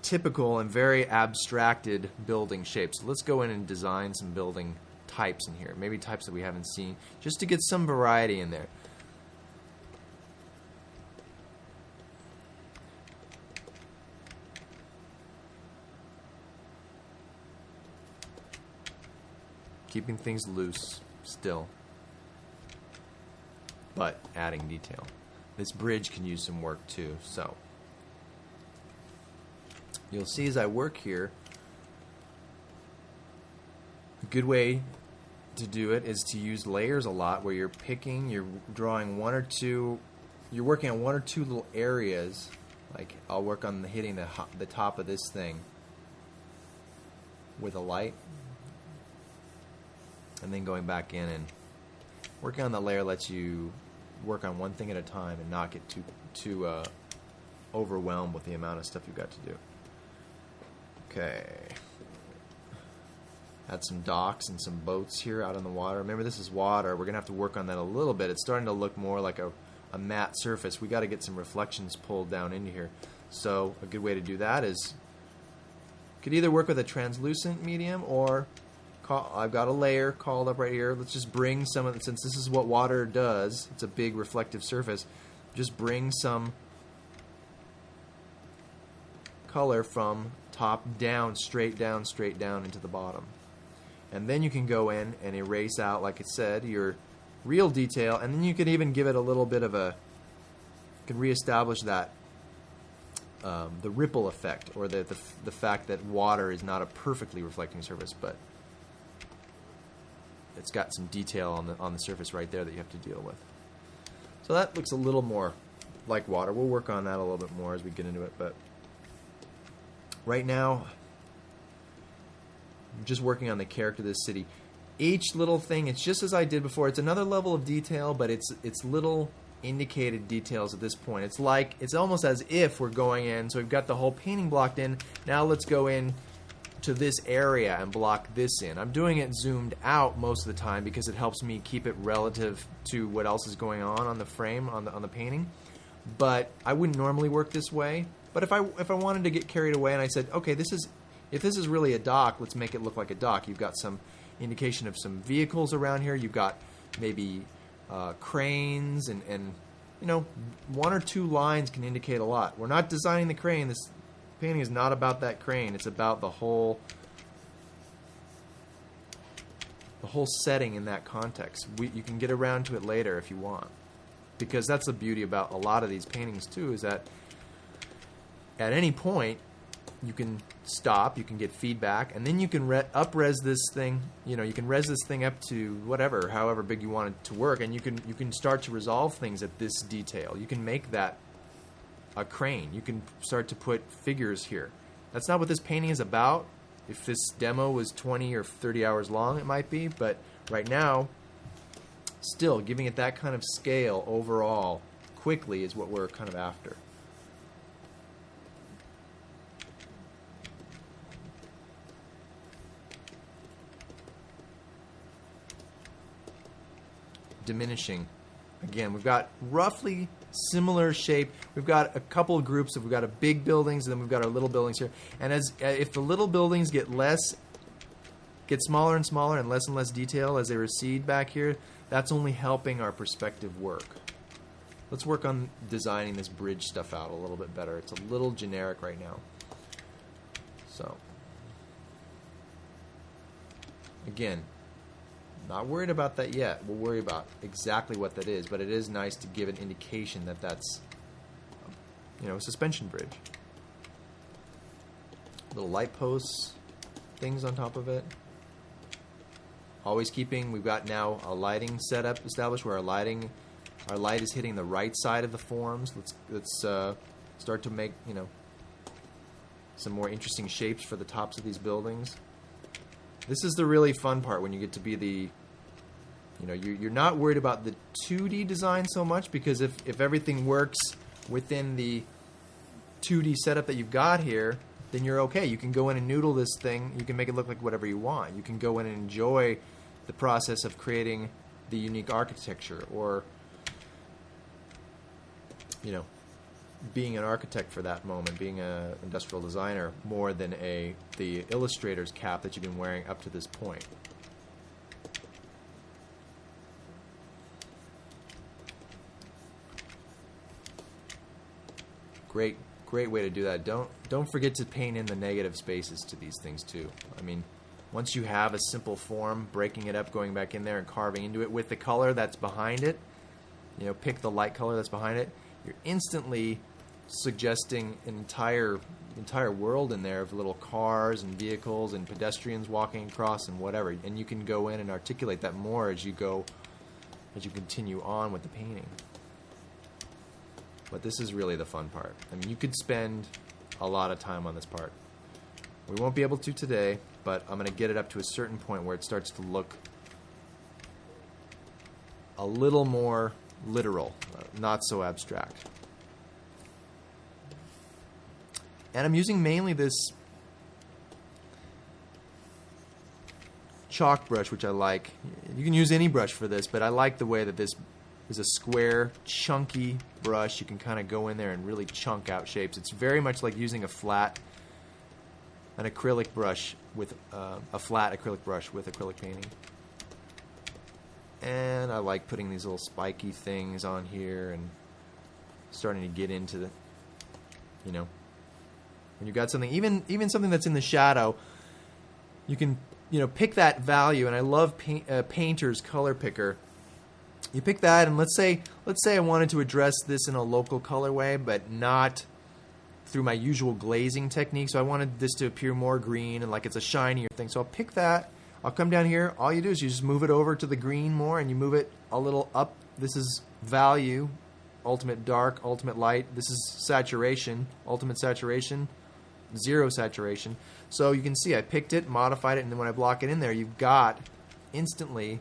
typical and very abstracted building shapes. So let's go in and design some building types in here. Maybe types that we haven't seen, just to get some variety in there. Keeping things loose still, but adding detail. This bridge can use some work too, so you'll see as I work here, a good way to do it is to use layers a lot, where you're drawing one or two, you're working on one or two little areas. Like I'll work on hitting the top of this thing with a light, and then going back in and working on that layer lets you work on one thing at a time and not get too overwhelmed with the amount of stuff you've got to do. Okay. Add some docks and some boats here out on the water. Remember, this is water. We're going to have to work on that a little bit. It's starting to look more like a matte surface. We got to get some reflections pulled down into here. So a good way to do that is you could either work with a translucent medium, or I've got a layer called up right here. Let's just bring some of it, since this is what water does. It's a big reflective surface. Just bring some color from top down, straight down into the bottom. And then you can go in and erase out, like I said, your real detail, and then you can even give it a little bit of a, you can reestablish that, the ripple effect, or the fact that water is not a perfectly reflecting surface, but it's got some detail on the surface right there that you have to deal with. So that looks a little more like water. We'll work on that a little bit more as we get into it, but right now I'm just working on the character of this city. Each little thing, it's just as I did before. It's another level of detail, but it's little indicated details at this point. It's almost as if we're going in, so we've got the whole painting blocked in. Now let's go in to this area and block this in. I'm doing it zoomed out most of the time because it helps me keep it relative to what else is going on the frame, on the painting. But I wouldn't normally work this way. But if I wanted to get carried away and I said, okay, if this is really a dock, let's make it look like a dock. You've got some indication of some vehicles around here. You've got maybe cranes, and you know, one or two lines can indicate a lot. We're not designing the crane. This painting is not about that crane. It's about the whole setting in that context. You can get around to it later if you want, because that's the beauty about a lot of these paintings too, is that at any point you can stop, you can get feedback, and then you can up-res this thing. You know, you can res this thing up to whatever, however big you want it to work, and you can start to resolve things at this detail. You can make that a crane. You can start to put figures here. That's not what this painting is about. If this demo was 20 or 30 hours long, it might be, but right now, still giving it that kind of scale overall quickly is what we're kind of after. Diminishing. Again, we've got roughly similar shape. We've got a couple of groups. We've got a big buildings, and then we've got our little buildings here. And if the little buildings get smaller and smaller and less detail as they recede back here, that's only helping our perspective work. Let's work on designing this bridge stuff out a little bit better. It's a little generic right now. So, again, not worried about that yet. We'll worry about exactly what that is, but it is nice to give an indication that that's, you know, a suspension bridge. Little light posts, things on top of it. Always keeping, we've got now a lighting setup established where our light is hitting the right side of the forms. Let's start to make, you know, some more interesting shapes for the tops of these buildings. This is the really fun part when you get to be the, you know, you're not worried about the 2D design so much, because if everything works within the 2D setup that you've got here, then you're okay. You can go in and noodle this thing. You can make it look like whatever you want. You can go in and enjoy the process of creating the unique architecture, or, you know, being an architect for that moment, being an industrial designer, more than the illustrator's cap that you've been wearing up to this point. Great way to do that. Don't forget to paint in the negative spaces to these things too. I mean, once you have a simple form, breaking it up, going back in there and carving into it with the color that's behind it, you know, pick the light color that's behind it, you're instantly suggesting an entire world in there of little cars and vehicles and pedestrians walking across and whatever. And you can go in and articulate that more as you continue on with the painting. But this is really the fun part. I mean, you could spend a lot of time on this part. We won't be able to today, but I'm going to get it up to a certain point where it starts to look a little more literal, not so abstract. And I'm using mainly this chalk brush, which I like. You can use any brush for this, but I like the way that this is a square, chunky brush. You can kind of go in there and really chunk out shapes. It's very much like using an acrylic brush with a flat acrylic brush with acrylic painting. And I like putting these little spiky things on here and starting to get into the, you know, When you've got something, even something that's in the shadow, you can pick that value. And I love Painter's color picker. You pick that, and let's say I wanted to address this in a local colorway, but not through my usual glazing technique. So I wanted this to appear more green and like it's a shinier thing. So I'll pick that. I'll come down here. All you do is you just move it over to the green more, and you move it a little up. This is value, ultimate dark, ultimate light. This is saturation, ultimate saturation, 0 saturation. So you can see I picked it, modified it, and then when I block it in there, you've got instantly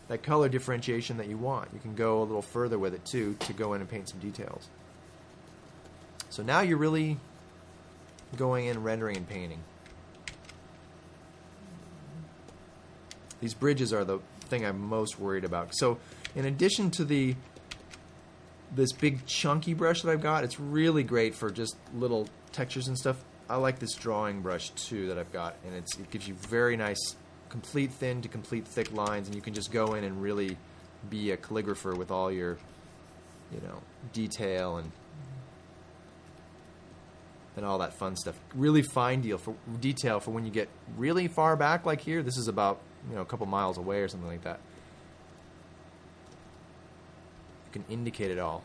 that color differentiation that you want. You can go a little further with it too to go in and paint some details. So now you're really going in, rendering and painting. These bridges are the thing I'm most worried about. So in addition to this big chunky brush that I've got, it's really great for just little textures and stuff. I like this drawing brush too that I've got, and it gives you very nice complete thin to complete thick lines, and you can just go in and really be a calligrapher with all your detail and all that fun stuff. Really fine detail for when you get really far back, like here. This is about a couple miles away or something like that. You can indicate it all.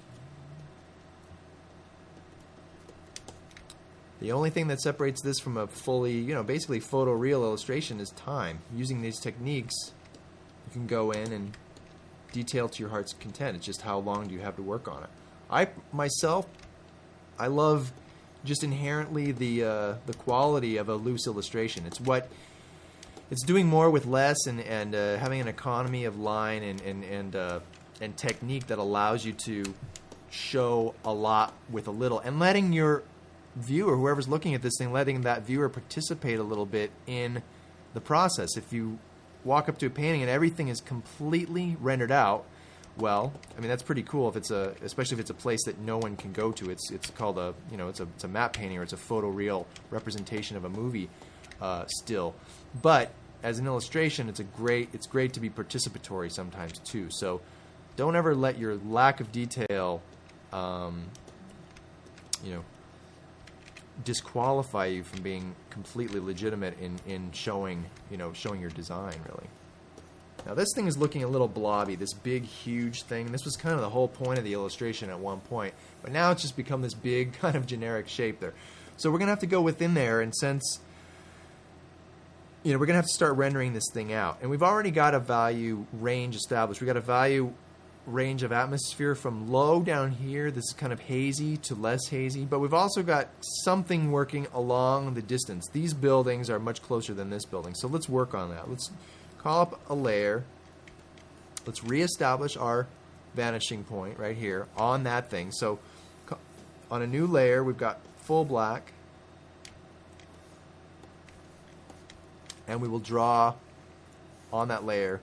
The only thing that separates this from a fully, basically photoreal illustration is time. Using these techniques, you can go in and detail to your heart's content. It's just how long do you have to work on it. I love just inherently the quality of a loose illustration. It's doing more with less, and having an economy of line and technique that allows you to show a lot with a little, and letting your viewer, whoever's looking at this thing, letting that viewer participate a little bit in the process. If you walk up to a painting and everything is completely rendered out, well, I mean, that's pretty cool. Especially if it's a place that no one can go to. It's called it's a map painting, or it's a photoreal representation of a movie still. But as an illustration, it's great to be participatory sometimes too. So don't ever let your lack of detail disqualify you from being completely legitimate in showing your design, really. Now this thing is looking a little blobby, this big huge thing. This was kind of the whole point of the illustration at one point, but now it's just become this big kind of generic shape there. So we're gonna have to go within there, and since we're gonna have to start rendering this thing out, and we've already got a value range established. We got a value range of atmosphere from low down here, this is kind of hazy, to less hazy, but we've also got something working along the distance. These buildings are much closer than this building, so let's work on that. Let's call up a layer. Let's reestablish our vanishing point right here on that thing. So on a new layer, we've got full black, and we will draw on that layer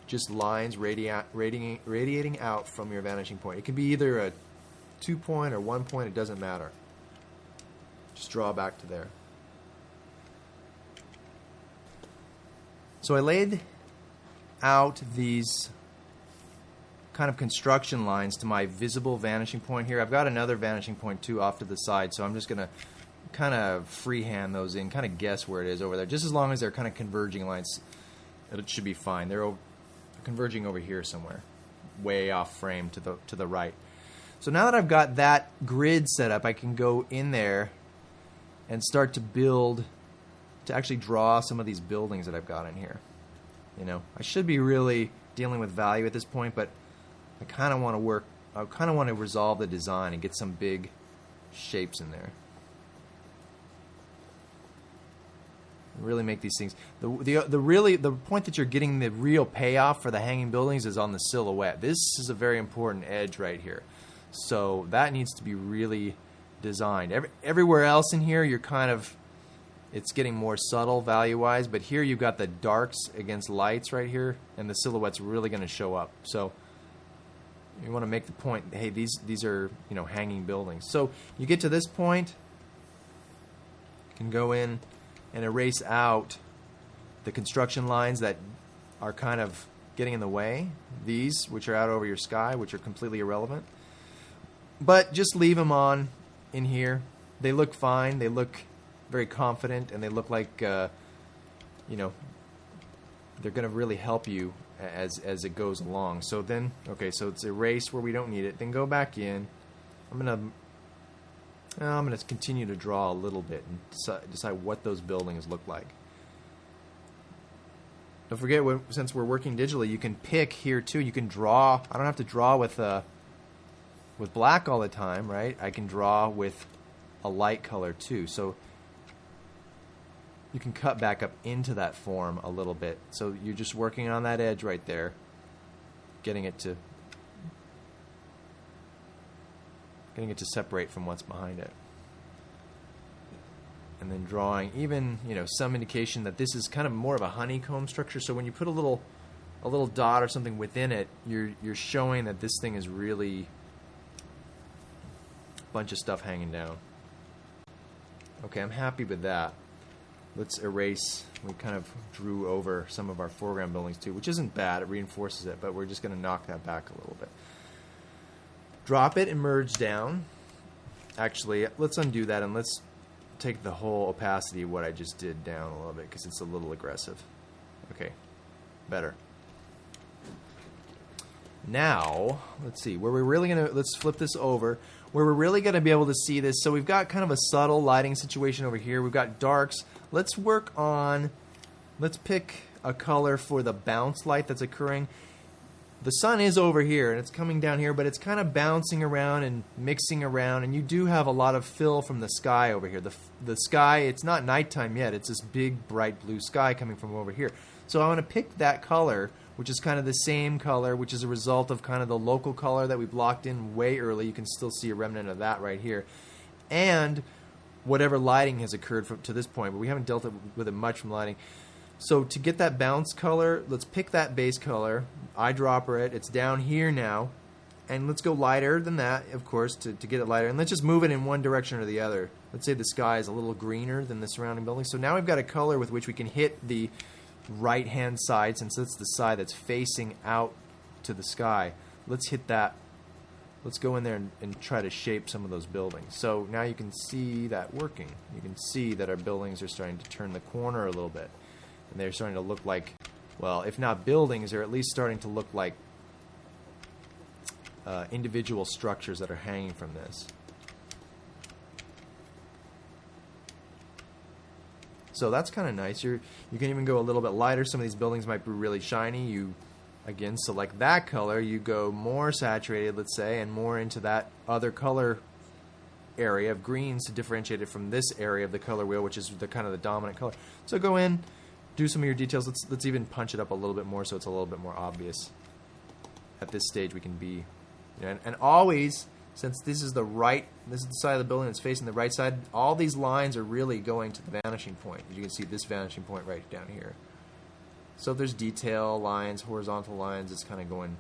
just lines radiating out from your vanishing point. It can be either a 2-point or 1 point, it doesn't matter. Just draw back to there. So I laid out these kind of construction lines to my visible vanishing point here. I've got another vanishing point too off to the side, so I'm just going to kind of freehand those in, kind of guess where it is over there. Just as long as they're kind of converging lines, it should be fine. They're converging over here somewhere, way off frame to the right. So now that I've got that grid set up, I can go in there and start to build, to actually draw some of these buildings that I've got in here. I should be really dealing with value at this point, but I kind of want to resolve the design and get some big shapes in there. Really make these things. The point that you're getting the real payoff for the hanging buildings is on the silhouette. This is a very important edge right here. So that needs to be really designed. Everywhere else in here, you're kind of, it's getting more subtle value-wise, but here you've got the darks against lights right here, and the silhouette's really going to show up. So you want to make the point, hey, these are hanging buildings. So you get to this point, you can go in and erase out the construction lines that are kind of getting in the way. These, which are out over your sky, which are completely irrelevant. But just leave them on in here. they look fine. They look very confident, and they look like, you know, they're going to really help you as it goes along. So then, okay, so it's erase where we don't need it. Then go back in. I'm going to continue to draw a little bit and decide what those buildings look like. Don't forget, since we're working digitally, you can pick here too. You can draw. I don't have to draw with black all the time, right? I can draw with a light color too. So you can cut back up into that form a little bit. So you're just working on that edge right there, getting it to separate from what's behind it. And then drawing even, you know, some indication that this is kind of more of a honeycomb structure. So when you put a little dot or something within it, you're showing that this thing is really a bunch of stuff hanging down. Okay, I'm happy with that. Let's erase. We kind of drew over some of our foreground buildings too, which isn't bad. It reinforces it, but we're just going to knock that back a little bit. Drop it and merge down. Actually, let's undo that and let's take the whole opacity of what I just did down a little bit because it's a little aggressive. Okay, better. Now, let's see, where we're really going to, let's flip this over, where we're really going to be able to see this. So we've got kind of a subtle lighting situation over here. We've got darks. Let's work on, let's pick a color for the bounce light that's occurring. The sun is over here, and it's coming down here, but it's kind of bouncing around and mixing around, and you do have a lot of fill from the sky over here. The sky, it's not nighttime yet. It's this big, bright blue sky coming from over here. So I want to pick that color, which is kind of the same color, which is a result of kind of the local color that we blocked in way early. You can still see a remnant of that right here. And whatever lighting has occurred to this point, but we haven't dealt with it much from lighting. So to get that bounce color, let's pick that base color, eyedropper it, it's down here now, and let's go lighter than that, of course, to get it lighter, and let's just move it in one direction or the other. Let's say the sky is a little greener than the surrounding buildings. So now we've got a color with which we can hit the right-hand side, since that's the side that's facing out to the sky. Let's hit that. Let's go in there and try to shape some of those buildings. So now you can see that working. You can see that our buildings are starting to turn the corner a little bit. And they're starting to look like, well, if not buildings, they're at least starting to look like individual structures that are hanging from this. So that's kind of nice. You can even go a little bit lighter. Some of these buildings might be really shiny. You, again, select that color. You go more saturated, let's say, and more into that other color area of greens to differentiate it from this area of the color wheel, which is the kind of the dominant color. So go in, do some of your details. Let's even punch it up a little bit more so it's a little bit more obvious. At this stage we can be, you know, and always, since this is the side of the building that's facing the right side, all these lines are really going to the vanishing point. As you can see, this vanishing point right down here. So if there's detail lines, horizontal lines, it's kind of going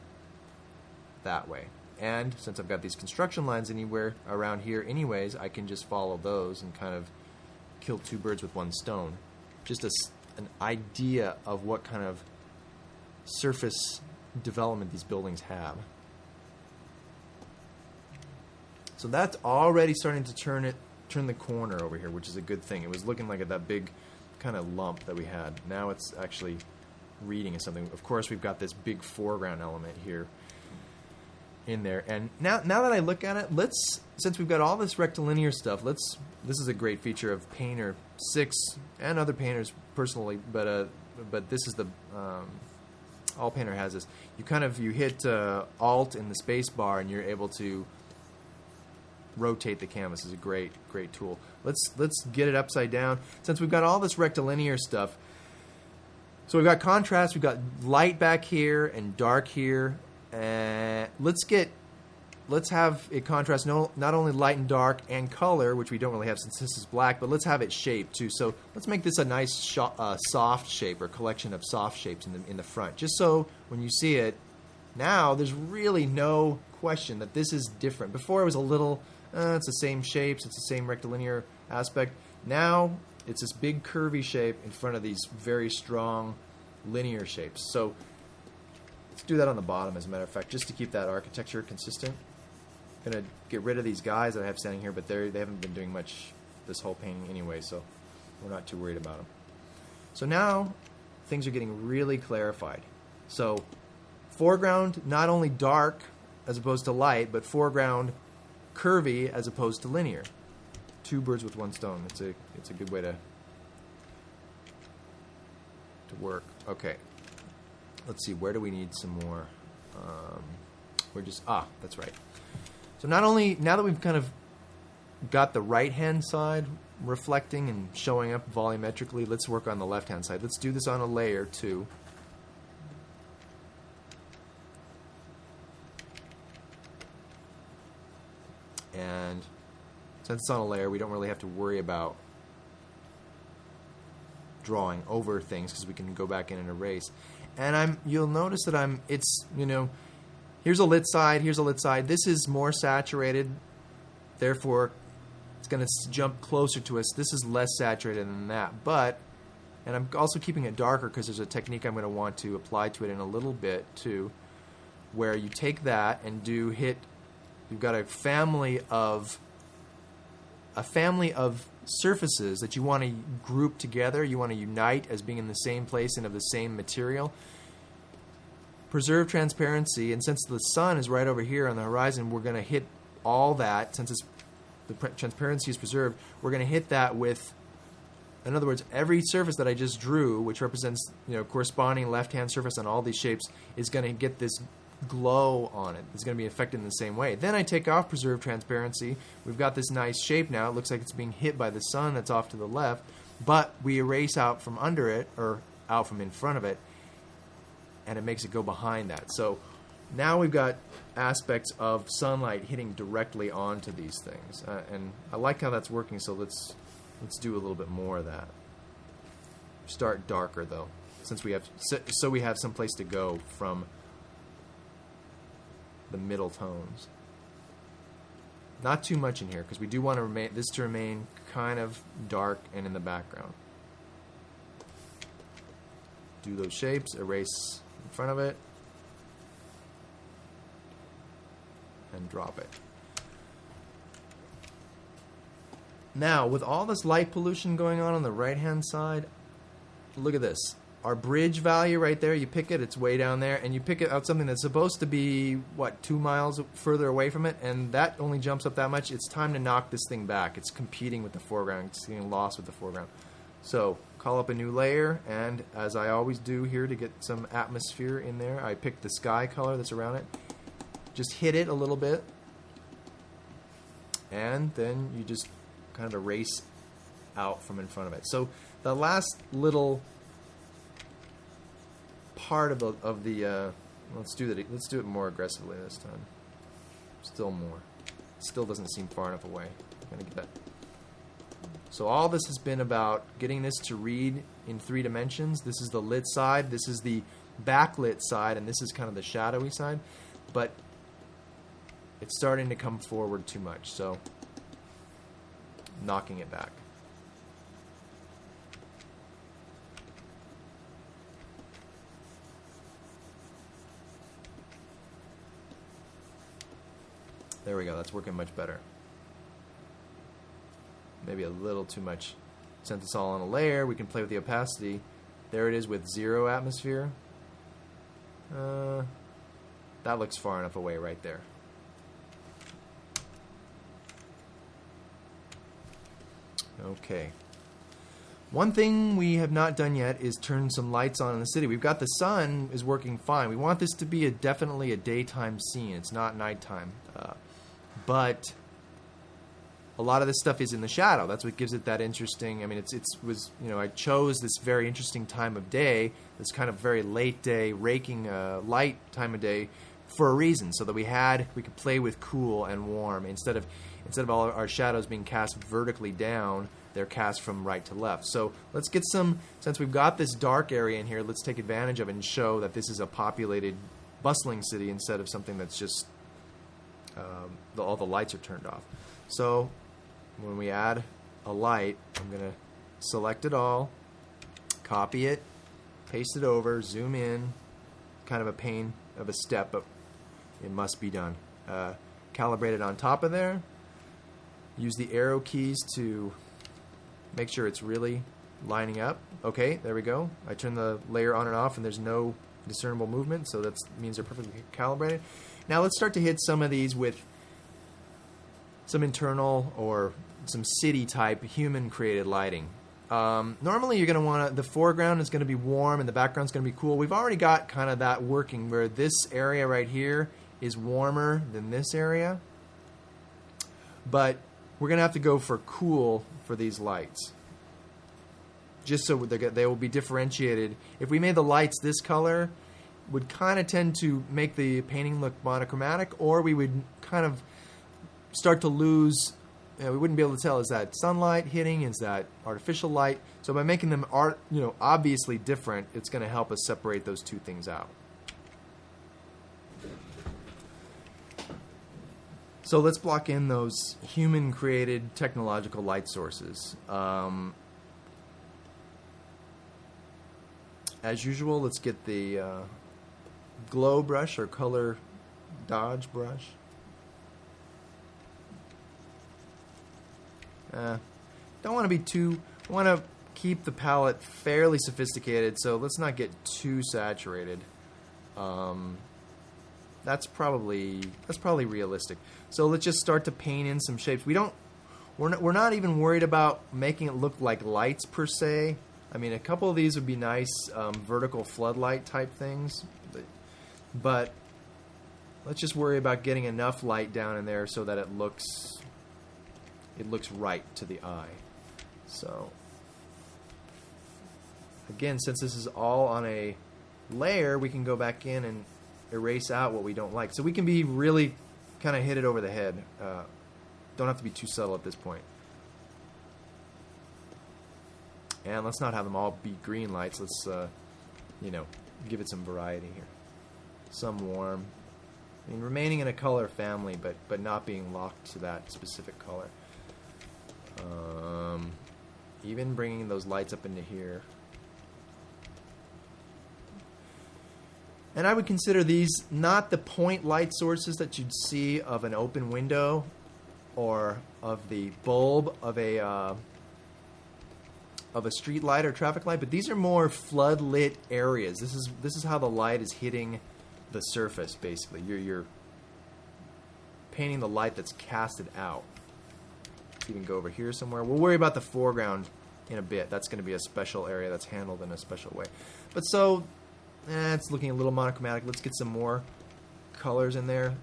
that way. And since I've got these construction lines anywhere around here anyways, I can just follow those and kind of kill two birds with one stone. Just an idea of what kind of surface development these buildings have. So that's already starting to turn the corner over here, which is a good thing. It was looking like that big kind of lump that we had. Now it's actually reading as something. Of course, we've got this big foreground element here in there. And now that I look at it, since we've got all this rectilinear stuff, this is a great feature of Painter 6 and other painters personally, but this is the all Painter has this. You hit Alt in the space bar and you're able to rotate the canvas. Is a great tool. Let's get it upside down. Since we've got all this rectilinear stuff, so we've got contrast, we've got light back here and dark here. Let's have it contrast not only light and dark and color, which we don't really have since this is black, but let's have it shaped too. So let's make this a nice soft shape or collection of soft shapes in the front, just so when you see it, now there's really no question that this is different. Before it was a little, it's the same shapes, it's the same rectilinear aspect. Now it's this big curvy shape in front of these very strong linear shapes. So let's do that on the bottom, as a matter of fact, just to keep that architecture consistent. going to get rid of these guys that I have standing here, but they haven't been doing much this whole painting anyway, so we're not too worried about them. So now things are getting really clarified. So foreground not only dark as opposed to light, but foreground curvy as opposed to linear. Two birds with one stone. It's a good way to work. Okay. Let's see, where do we need some more? That's right. So not only, now that we've kind of got the right-hand side reflecting and showing up volumetrically, let's work on the left-hand side. Let's do this on a layer too. And since it's on a layer, we don't really have to worry about drawing over things because we can go back in and erase. And you'll notice that here's a lit side, here's a lit side. This is more saturated, therefore it's going to jump closer to us. This is less saturated than that, and I'm also keeping it darker because there's a technique I'm going to want to apply to it in a little bit too, where you take that and you've got a family of surfaces that you want to group together, you want to unite as being in the same place and of the same material. Preserve transparency, and since the sun is right over here on the horizon, we're going to hit all that. Since the transparency is preserved, we're going to hit that with, in other words, every surface that I just drew, which represents corresponding left-hand surface on all these shapes, is going to get this glow on it. It's going to be affected in the same way. Then I take off preserve transparency. We've got this nice shape now. It looks like it's being hit by the sun that's off to the left, but we erase out from under it, or out from in front of it, and it makes it go behind that. So now we've got aspects of sunlight hitting directly onto these things, and I like how that's working. So let's do a little bit more of that. Start darker though, since we have some place to go from the middle tones. Not too much in here because we do want this to remain kind of dark and in the background. Do those shapes, erase in front of it, and drop it. Now, with all this light pollution going on the right-hand side, look at this. Our bridge value right there, you pick it, it's way down there, and you pick it out something that's supposed to be, 2 miles further away from it, and that only jumps up that much. It's time to knock this thing back. It's competing with the foreground. It's getting lost with the foreground. So, call up a new layer, and as I always do here to get some atmosphere in there, I pick the sky color that's around it. Just hit it a little bit, and then you just kind of erase out from in front of it. So, the last little part of the let's do it more aggressively this time. Still more. Still doesn't seem far enough away. I'm gonna get that. So all this has been about getting this to read in 3 dimensions. This is the lit side, this is the backlit side, and this is kind of the shadowy side. But it's starting to come forward too much, so knocking it back. There we go, that's working much better. Maybe a little too much. Since it's all on a layer, we can play with the opacity. There it is with 0 atmosphere. That looks far enough away right there. Okay. One thing we have not done yet is turn some lights on in the city. We've got the sun is working fine. We want this to be definitely a daytime scene. It's not nighttime. But a lot of this stuff is in the shadow. That's what gives it that interesting. I mean, I chose this very interesting time of day, this kind of very late day, raking light time of day, for a reason, so that we could play with cool and warm instead of all our shadows being cast vertically down. They're cast from right to left. So let's get since we've got this dark area in here, let's take advantage of it and show that this is a populated, bustling city instead of something that's just all the lights are turned off. So when we add a light, I'm going to select it all, copy it, paste it over, zoom in, kind of a pain of a step, but it must be done. calibrate it on top of there. Use the arrow keys to make sure it's really lining up. Okay, there we go. I turn the layer on and off and there's no discernible movement, so that means they're perfectly calibrated. Now let's start to hit some of these with some internal or some city type human created lighting. Normally you're going to want to, the foreground is going to be warm and the background is going to be cool. We've already got kind of that working where this area right here is warmer than this area, but we're going to have to go for cool for these lights, just so they will be differentiated. If we made the lights this color, would kind of tend to make the painting look monochromatic, or we would kind of start to lose. We wouldn't be able to tell, is that sunlight hitting, is that artificial light? So by making them obviously different, it's going to help us separate those two things out. So let's block in those human-created technological light sources. As usual, let's get the glow brush or color dodge brush. Don't want to be too, want to keep the palette fairly sophisticated, so let's not get too saturated. That's probably realistic. So let's just start to paint in some shapes. We're not even worried about making it look like lights per se. I mean, a couple of these would be nice vertical floodlight type things, but let's just worry about getting enough light down in there so that it looks right to the eye. So again, since this is all on a layer, we can go back in and erase out what we don't like. So we can be really kind of hit it over the head. Don't have to be too subtle at this point. And let's not have them all be green lights. Let's, give it some variety here. Some warm. I mean, remaining in a color family, but not being locked to that specific color. Even bringing those lights up into here. And I would consider these not the point light sources that you'd see of an open window or of the bulb of a street light or traffic light, but these are more flood lit areas. This is how the light is hitting the surface. Basically, you're painting the light that's casted out. Let's even go over here somewhere. We'll worry about the foreground in a bit. That's going to be a special area that's handled in a special way. But so it's looking a little monochromatic. Let's get some more colors in there.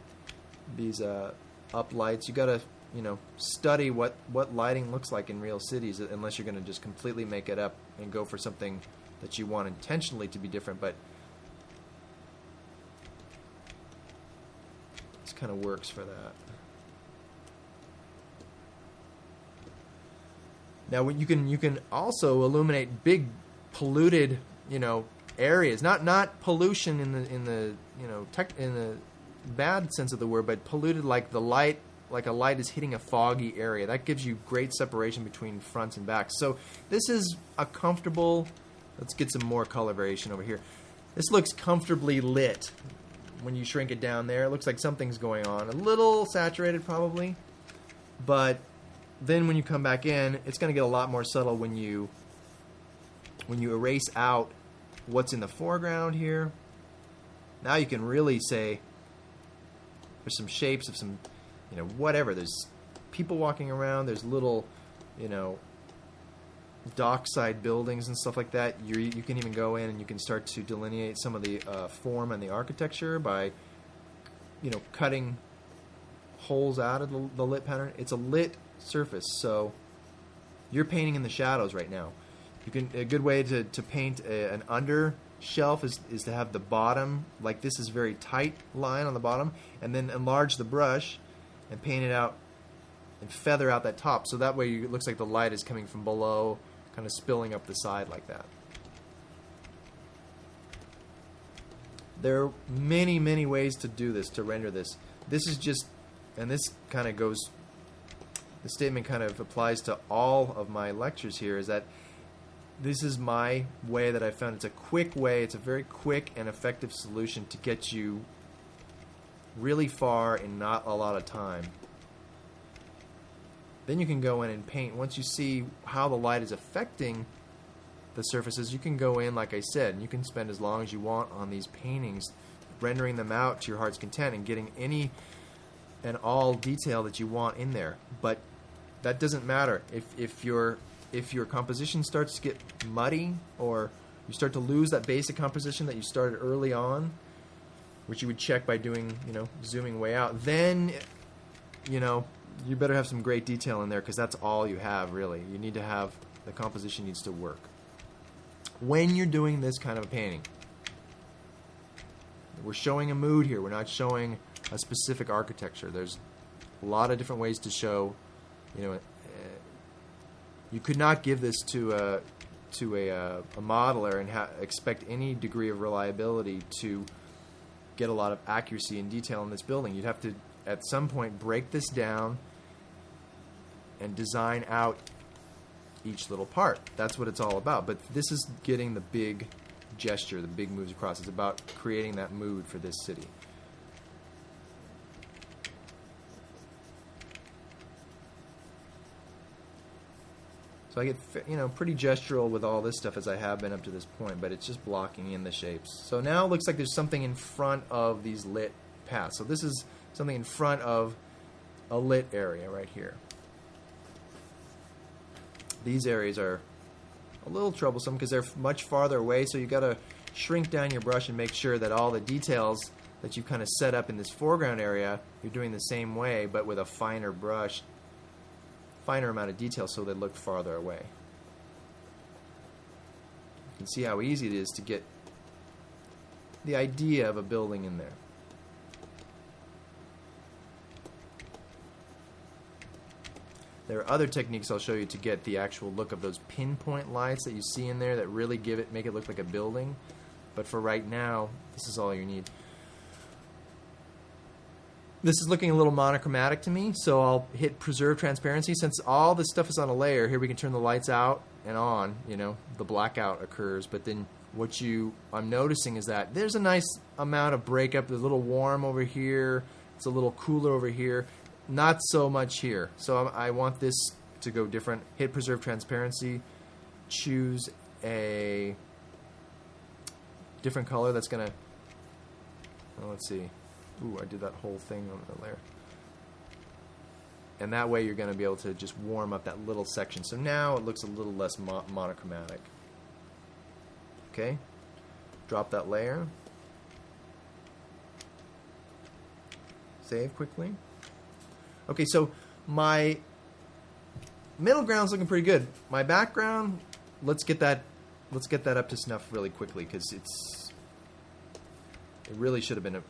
These up lights. You got to study what lighting looks like in real cities, unless you're going to just completely make it up and go for something that you want intentionally to be different. But this kind of works for that. Now you can also illuminate big polluted areas, not pollution in the bad sense of the word, but polluted like the light. Like a light is hitting a foggy area. That gives you great separation between fronts and backs. So this is a comfortable, let's get some more color variation over here. This looks comfortably lit. When you shrink it down there, it looks like something's going on. A little saturated probably, but then when you come back in, it's going to get a lot more subtle when you erase out what's in the foreground here. Now you can really say there's some shapes of some whatever. There's people walking around. There's little, dockside buildings and stuff like that. You can even go in and you can start to delineate some of the form and the architecture by, cutting holes out of the lit pattern. It's a lit surface, so you're painting in the shadows right now. A good way to paint an under shelf is to have the bottom, like this is very tight line on the bottom, and then enlarge the brush and paint it out and feather out that top, so that way it looks like the light is coming from below, kind of spilling up the side like that. There are many, many ways to do this, to render this. This is just, and this kind of goes, the statement kind of applies to all of my lectures here, is that this is my way that I found. It's a quick way, it's a very quick and effective solution to get you really far in not a lot of time. Then you can go in and paint. Once you see how the light is affecting the surfaces, you can go in, like I said, and you can spend as long as you want on these paintings, rendering them out to your heart's content and getting any and all detail that you want in there. But that doesn't matter. If your composition starts to get muddy, or you start to lose that basic composition that you started early on, which you would check by doing, zooming way out, then, you better have some great detail in there, because that's all you have, really. You need to have, the composition needs to work. When you're doing this kind of a painting, we're showing a mood here. We're not showing a specific architecture. There's a lot of different ways to show, you could not give this to a modeler and expect any degree of reliability to get a lot of accuracy and detail in this building. You'd have to, at some point, break this down and design out each little part. That's what it's all about. But this is getting the big gesture, the big moves across. It's about creating that mood for this city. So I get, pretty gestural with all this stuff, as I have been up to this point, but it's just blocking in the shapes. So now it looks like there's something in front of these lit paths. So this is something in front of a lit area right here. These areas are a little troublesome because they're much farther away, so you've got to shrink down your brush and make sure that all the details that you've kind of set up in this foreground area, you're doing the same way, but with a finer brush, finer amount of detail, so they look farther away. You can see how easy it is to get the idea of a building in there. There are other techniques I'll show you to get the actual look of those pinpoint lights that you see in there that really make it look like a building. But for right now, this is all you need. This is looking a little monochromatic to me, so I'll hit preserve transparency. Since all this stuff is on a layer, here we can turn the lights out and on, the blackout occurs. But then what I'm noticing is that there's a nice amount of breakup. There's a little warm over here. It's a little cooler over here. Not so much here. So I want this to go different. Hit preserve transparency. Choose a different color that's going to, let's see. Ooh, I did that whole thing on the layer. And that way you're going to be able to just warm up that little section. So now it looks a little less monochromatic. Okay. Drop that layer. Save quickly. Okay, so my middle ground's looking pretty good. My background, let's get that up to snuff really quickly, because it really should have been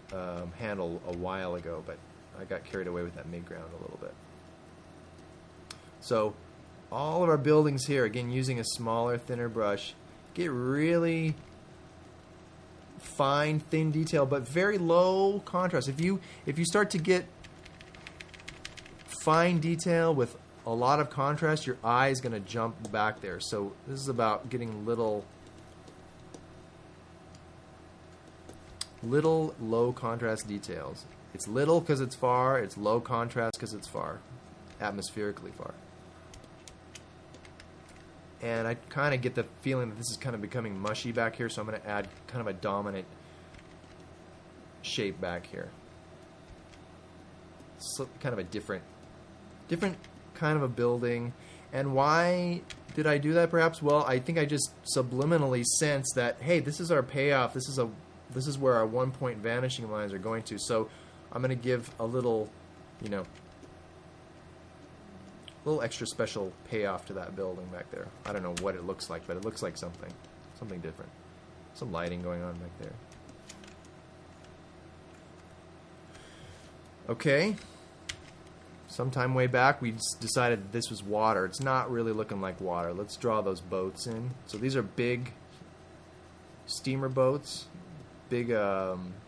handled a while ago, but I got carried away with that midground a little bit. So all of our buildings here, again using a smaller, thinner brush, get really fine, thin detail, but very low contrast. If you start to get fine detail with a lot of contrast, your eye is going to jump back there. So this is about getting little low contrast details. It's little because it's far, it's low contrast because it's far, atmospherically far. And I kind of get the feeling that this is kind of becoming mushy back here, so I'm going to add kind of a dominant shape back here. So kind of a different kind of a building. And why did I do that perhaps? Well, I think I just subliminally sensed that, hey, this is our payoff. This is where our 1 point vanishing lines are going to. So I'm going to give a little, little extra special payoff to that building back there. I don't know what it looks like, but it looks like something different. Some lighting going on back there. Okay. Sometime way back, we decided that this was water. It's not really looking like water. Let's draw those boats in. So these are big steamer boats, big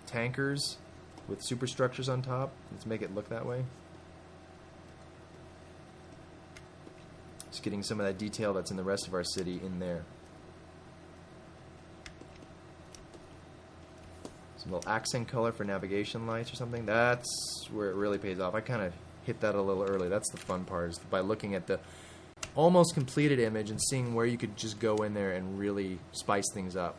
tankers with superstructures on top. Let's make it look that way. Just getting some of that detail that's in the rest of our city in there. So Some little accent color for navigation lights or something. That's where it really pays off. I kind of hit that a little early. That's the fun part, is by looking at the almost completed image and seeing where you could just go in there and really spice things up.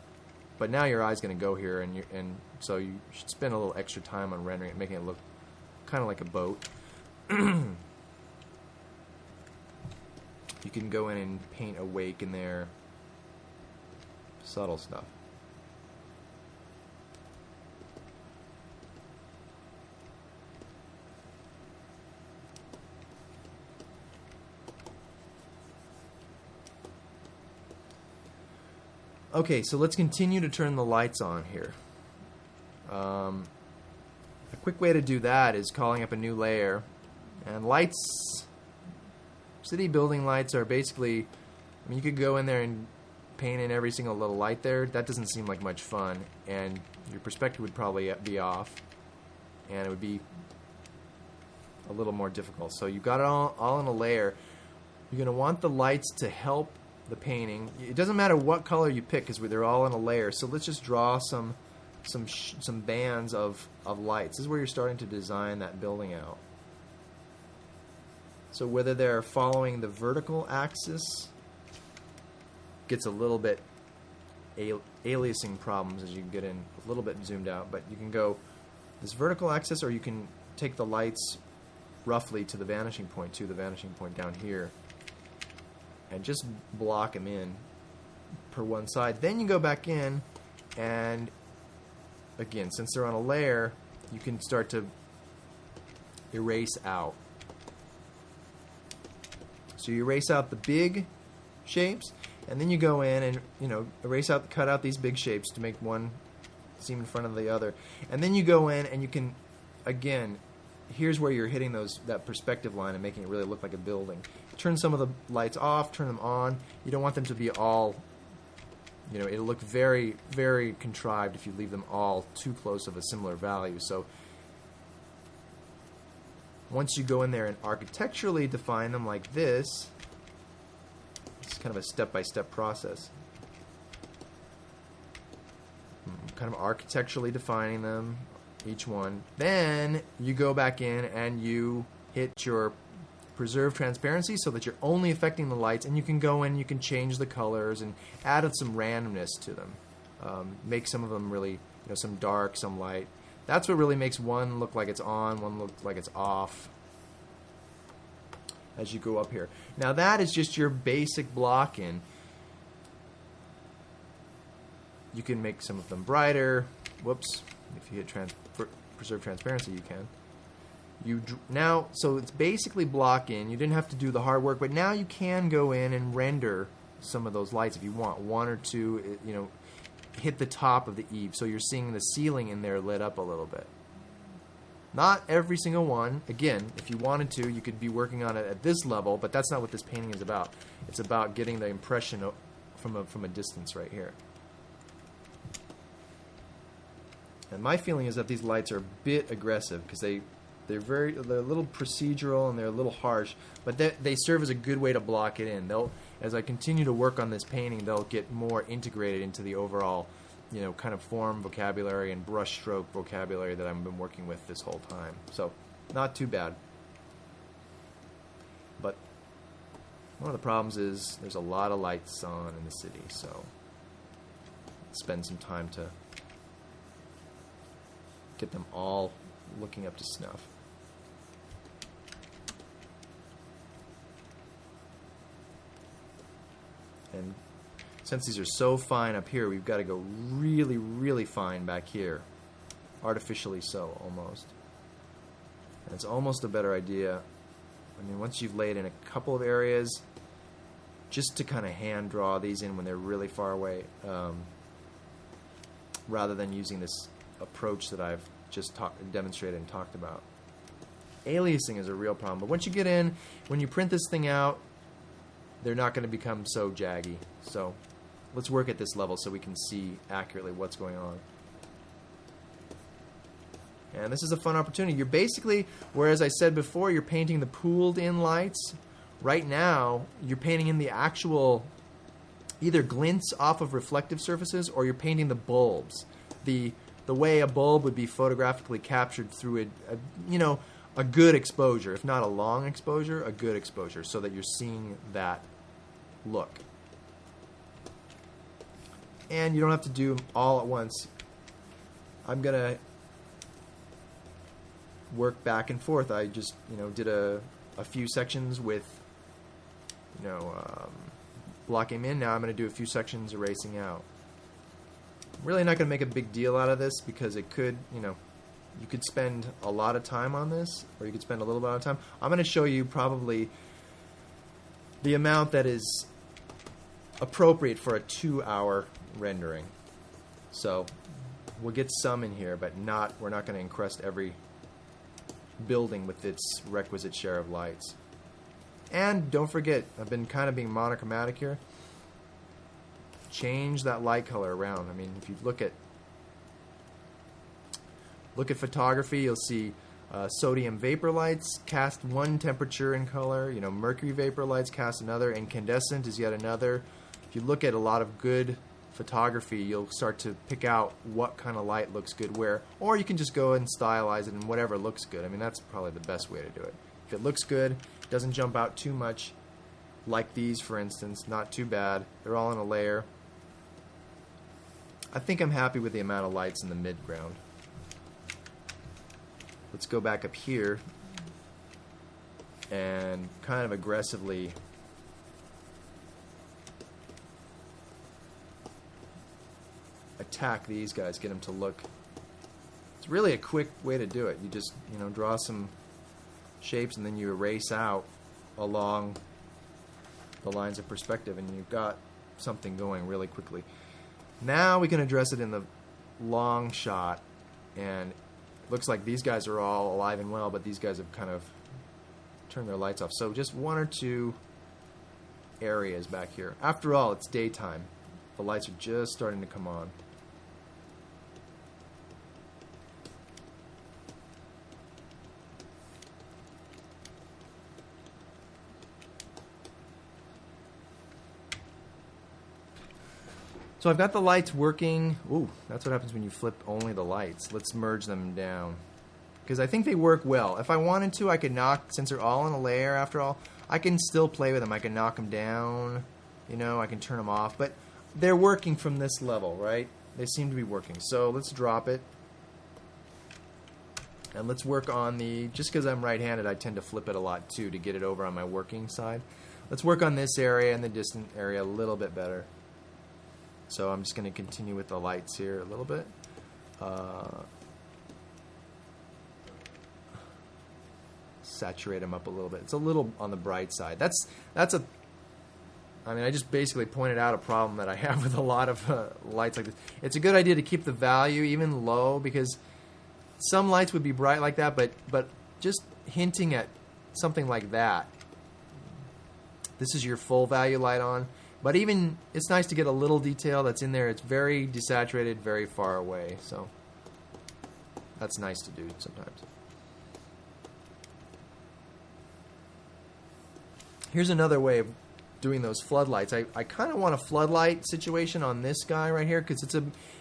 But now your eye's going to go here, and so you should spend a little extra time on rendering it, making it look kind of like a boat. You can go in and paint a wake in there. Subtle stuff. Okay, so let's continue to turn the lights on here. A quick way to do that is calling up a new layer. And lights, city building lights are basically, I mean, you could go in there and paint in every single little light there. That doesn't seem like much fun, and your perspective would probably be off, and it would be a little more difficult. So you've got it all in a layer. You're going to want the lights to help the painting. It doesn't matter what color you pick because they're all in a layer. So let's just draw some bands of lights. This is where you're starting to design that building out. So whether they're following the vertical axis gets a little bit aliasing problems as you get in a little bit zoomed out, but you can go this vertical axis, or you can take the lights roughly to the vanishing point down here, and just block them in per one side. Then you go back in, and again, since they're on a layer, you can start to erase out. So you erase out the big shapes, and then you go in and, you know, cut out these big shapes to make one seem in front of the other. And then you go in and you can, again, here's where you're hitting that perspective line and making it really look like a building. Turn some of the lights off, turn them on. You don't want them to be all, you know, it'll look very, very contrived if you leave them all too close of a similar value. So once you go in there and architecturally define them like this, it's kind of a step-by-step process. Kind of architecturally defining them, each one. Then you go back in and you hit your preserve transparency so that you're only affecting the lights, and you can go in, you can change the colors and add some randomness to them. Make some of them really, you know, some dark, some light. That's what really makes one look like it's on, one look like it's off as you go up here. Now that is just your basic block in. You can make some of them brighter. Whoops. If you hit preserve transparency, you can. Now, so it's basically block in. You didn't have to do the hard work, but now you can go in and render some of those lights if you want. One or two, you know, hit the top of the eave, so you're seeing the ceiling in there lit up a little bit. Not every single one. Again, if you wanted to, you could be working on it at this level, but that's not what this painting is about. It's about getting the impression from a distance right here. And my feeling is that these lights are a bit aggressive because they're a little procedural and they're a little harsh, but they serve as a good way to block it in. As I continue to work on this painting, they'll get more integrated into the overall, you know, kind of form vocabulary and brush stroke vocabulary that I've been working with this whole time. So, not too bad. But one of the problems is there's a lot of lights on in the city, so spend some time to get them all looking up to snuff. And since these are so fine up here, we've got to go really, really fine back here. Artificially so, almost. And it's almost a better idea, I mean, once you've laid in a couple of areas, just to kind of hand draw these in when they're really far away, rather than using this approach that I've just demonstrated and talked about. Aliasing is a real problem, but once you get in, when you print this thing out, they're not going to become so jaggy. So let's work at this level so we can see accurately what's going on. And this is a fun opportunity. You're basically, whereas I said before, you're painting the pooled in lights, right now you're painting in the actual either glints off of reflective surfaces, or you're painting the bulbs. The the way a bulb would be photographically captured through a good exposure, if not a long exposure, a good exposure, so that you're seeing that look. And you don't have to do them all at once. I'm going to work back and forth. I just, did a few sections with, blocking in. Now I'm going to do a few sections erasing out. I'm really not going to make a big deal out of this because it could, you could spend a lot of time on this, or you could spend a little bit of time. I'm going to show you probably the amount that is appropriate for a 2-hour rendering. So we'll get some in here, but we're not going to encrust every building with its requisite share of lights. And don't forget, I've been kind of being monochromatic here. Change that light color around. I mean, if you look at photography, you'll see sodium vapor lights cast one temperature in color. Mercury vapor lights cast another. Incandescent is yet another. If you look at a lot of good photography, you'll start to pick out what kind of light looks good where, or you can just go and stylize it in whatever looks good. I mean, that's probably the best way to do it. If it looks good, doesn't jump out too much, like these, for instance, not too bad. They're all in a layer. I think I'm happy with the amount of lights in the midground. Let's go back up here and kind of aggressively attack these guys, get them to look. It's really a quick way to do it. You just, draw some shapes and then you erase out along the lines of perspective, and you've got something going really quickly. Now we can address it in the long shot, and it looks like these guys are all alive and well, but these guys have kind of turned their lights off. So just one or two areas back here. After all, it's daytime. The lights are just starting to come on. So I've got the lights working. Ooh, that's what happens when you flip only the lights. Let's merge them down, because I think they work well. If I wanted to, I could since they're all in a layer after all, I can still play with them. I can knock them down, I can turn them off, but they're working from this level, right? They seem to be working. So let's drop it. And let's work on just because I'm right-handed, I tend to flip it a lot too to get it over on my working side. Let's work on this area and the distant area a little bit better. So I'm just going to continue with the lights here a little bit. Saturate them up a little bit. It's a little on the bright side. I just basically pointed out a problem that I have with a lot of lights like this. It's a good idea to keep the value even low, because some lights would be bright like that, but just hinting at something like that. This is your full value light on. But even, it's nice to get a little detail that's in there. It's very desaturated, very far away. So that's nice to do sometimes. Here's another way of doing those floodlights. I kind of want a floodlight situation on this guy right here, because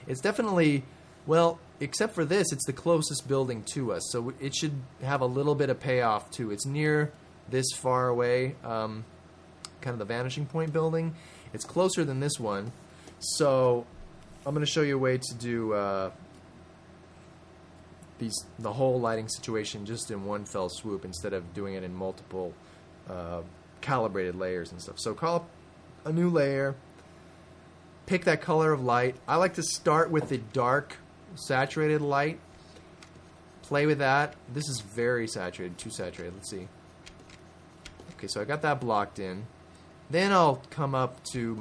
it's definitely, well, except for this, it's the closest building to us. So it should have a little bit of payoff too. It's near this far away, kind of the vanishing point building. It's closer than this one, so I'm going to show you a way to do the whole lighting situation just in one fell swoop instead of doing it in multiple calibrated layers and stuff. So call up a new layer, pick that color of light. I like to start with the dark saturated light, play with that. This is very saturated, too saturated. Let's see. Okay, so I got that blocked in. Then I'll come up to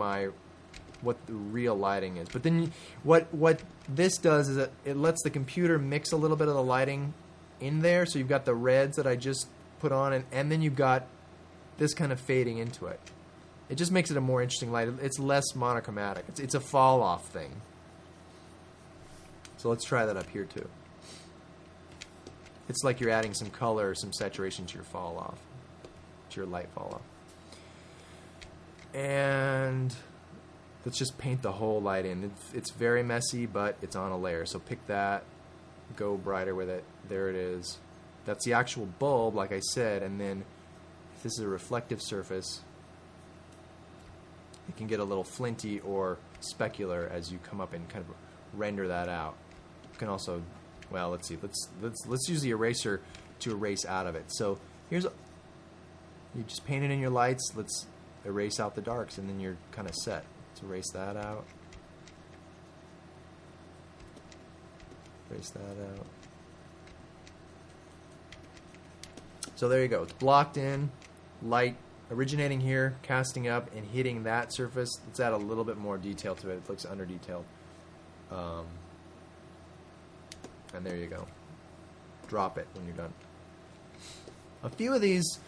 what the real lighting is. But then what this does is it lets the computer mix a little bit of the lighting in there. So you've got the reds that I just put on, and then you've got this kind of fading into it. It just makes it a more interesting light. It's less monochromatic. It's a fall-off thing. So let's try that up here too. It's like you're adding some color or some saturation to your fall-off, to your light fall-off. And let's just paint the whole light in. It's very messy, but it's on a layer. So pick that, go brighter with it. There it is. That's the actual bulb, like I said, and then if this is a reflective surface, it can get a little flinty or specular as you come up and kind of render that out. You can also, well, let's see. Let's use the eraser to erase out of it. So here's you just paint it in your lights. Let's erase out the darks, and then you're kind of set. Let's erase that out. Erase that out. So there you go. It's blocked in, light originating here, casting up, and hitting that surface. Let's add a little bit more detail to it. It looks under-detailed. And there you go. Drop it when you're done. A few of these,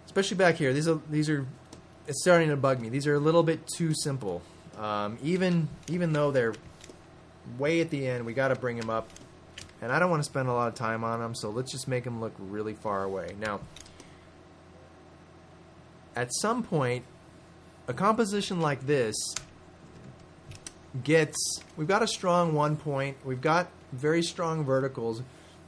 especially back here, these are it's starting to bug me. These are a little bit too simple. Even though they're way at the end, we got to bring them up. And I don't want to spend a lot of time on them, so let's just make them look really far away. Now, at some point, a composition like this we've got a strong 1 point, we've got very strong verticals.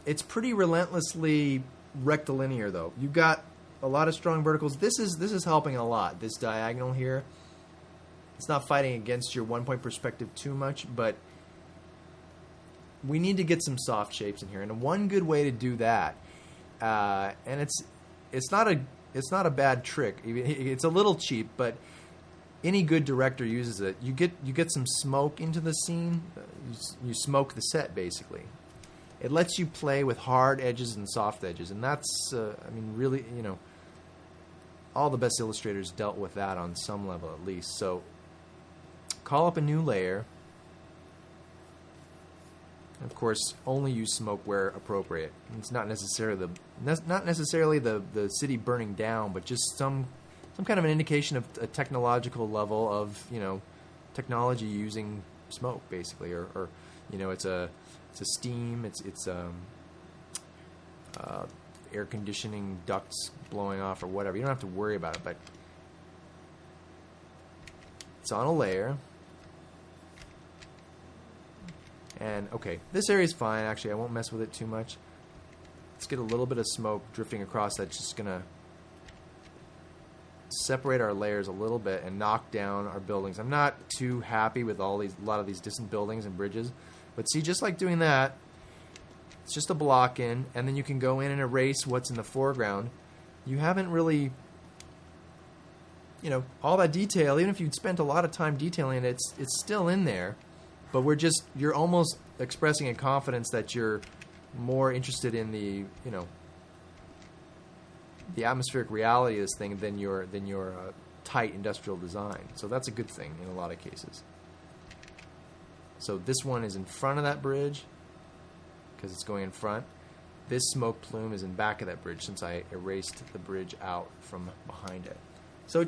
It's pretty relentlessly rectilinear, though. You've got a lot of strong verticals. This is helping a lot, this diagonal here. It's not fighting against your 1 point perspective too much, but we need to get some soft shapes in here. And one good way to do that, and it's not a bad trick. It's a little cheap, but any good director uses it. You get some smoke into the scene. You smoke the set, basically. It lets you play with hard edges and soft edges, and that's I mean, really, all the best illustrators dealt with that on some level at least. So call up a new layer. Of course, only use smoke where appropriate. It's not necessarily the city burning down, but just some kind of an indication of a technological level of technology using smoke, basically, or it's a steam, it's air conditioning ducts blowing off or whatever. You don't have to worry about it, but it's on a layer. And okay, this area is fine. Actually, I won't mess with it too much. Let's get a little bit of smoke drifting across. That's just gonna separate our layers a little bit and knock down our buildings. I'm not too happy with a lot of these distant buildings and bridges, but see, just like doing that, it's just a block in, and then you can go in and erase what's in the foreground. You haven't really, all that detail. Even if you'd spent a lot of time detailing it, it's still in there. But you're almost expressing a confidence that you're more interested in the atmospheric reality of this thing than your tight industrial design. So that's a good thing in a lot of cases. So this one is in front of that bridge because it's going in front. This smoke plume is in back of that bridge since I erased the bridge out from behind it. So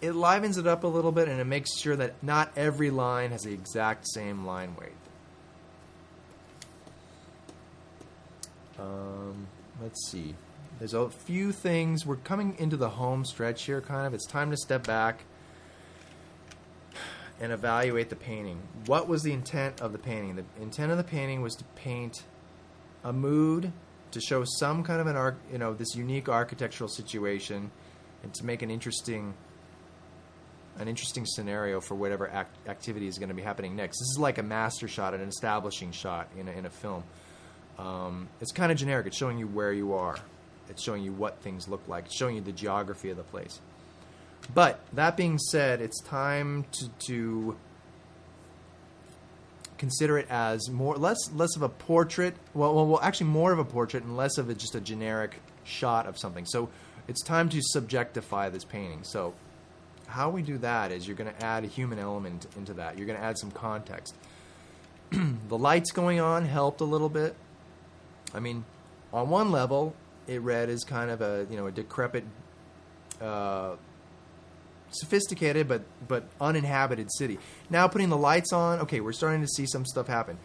it livens it up a little bit, and it makes sure that not every line has the exact same line weight. Let's see. There's a few things. We're coming into the home stretch here, kind of. It's time to step back and evaluate the painting. What was the intent of the painting? The intent of the painting was to paint a mood, to show some kind of this unique architectural situation, and to make an interesting scenario for whatever activity is going to be happening next. This is like a master shot, an establishing shot in a film. It's kind of generic. It's showing you where you are. It's showing you what things look like. It's showing you the geography of the place. But that being said, it's time to consider it as less of a portrait. Well, actually more of a portrait and less of just a generic shot of something. So it's time to subjectify this painting. So how we do that is you're going to add a human element into that. You're going to add some context. The lights going on helped a little bit. I mean, on one level, it read as kind of a decrepit, sophisticated but uninhabited city. Now putting the lights on, okay, we're starting to see some stuff happen.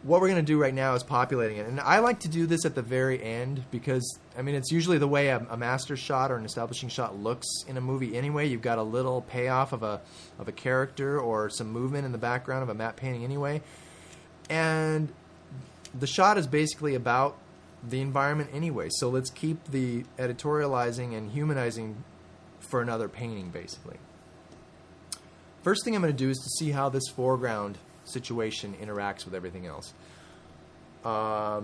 what we're going to do right now is populating it. And I like to do this at the very end because, I mean, it's usually the way a master shot or an establishing shot looks in a movie anyway. You've got a little payoff of a character or some movement in the background of a matte painting anyway. And the shot is basically about the environment anyway. So let's keep the editorializing and humanizing for another painting, basically. First thing I'm going to do is to see how this foreground situation interacts with everything else. Right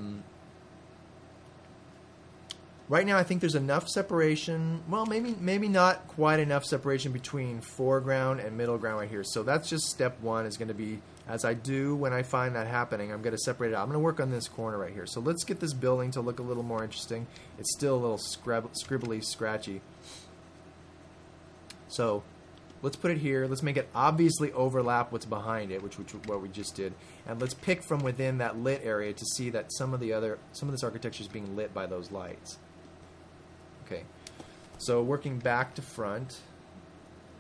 now I think there's enough separation, well, maybe not quite enough separation between foreground and middle ground right here. So that's just step one, is going to be, as I do when I find that happening, I'm going to separate it out. I'm going to work on this corner right here. So let's get this building to look a little more interesting. It's still a little scribbly, scratchy. So let's put it here. Let's make it obviously overlap what's behind it, which what we just did. And let's pick from within that lit area to see that some of this architecture is being lit by those lights. Okay. So working back to front,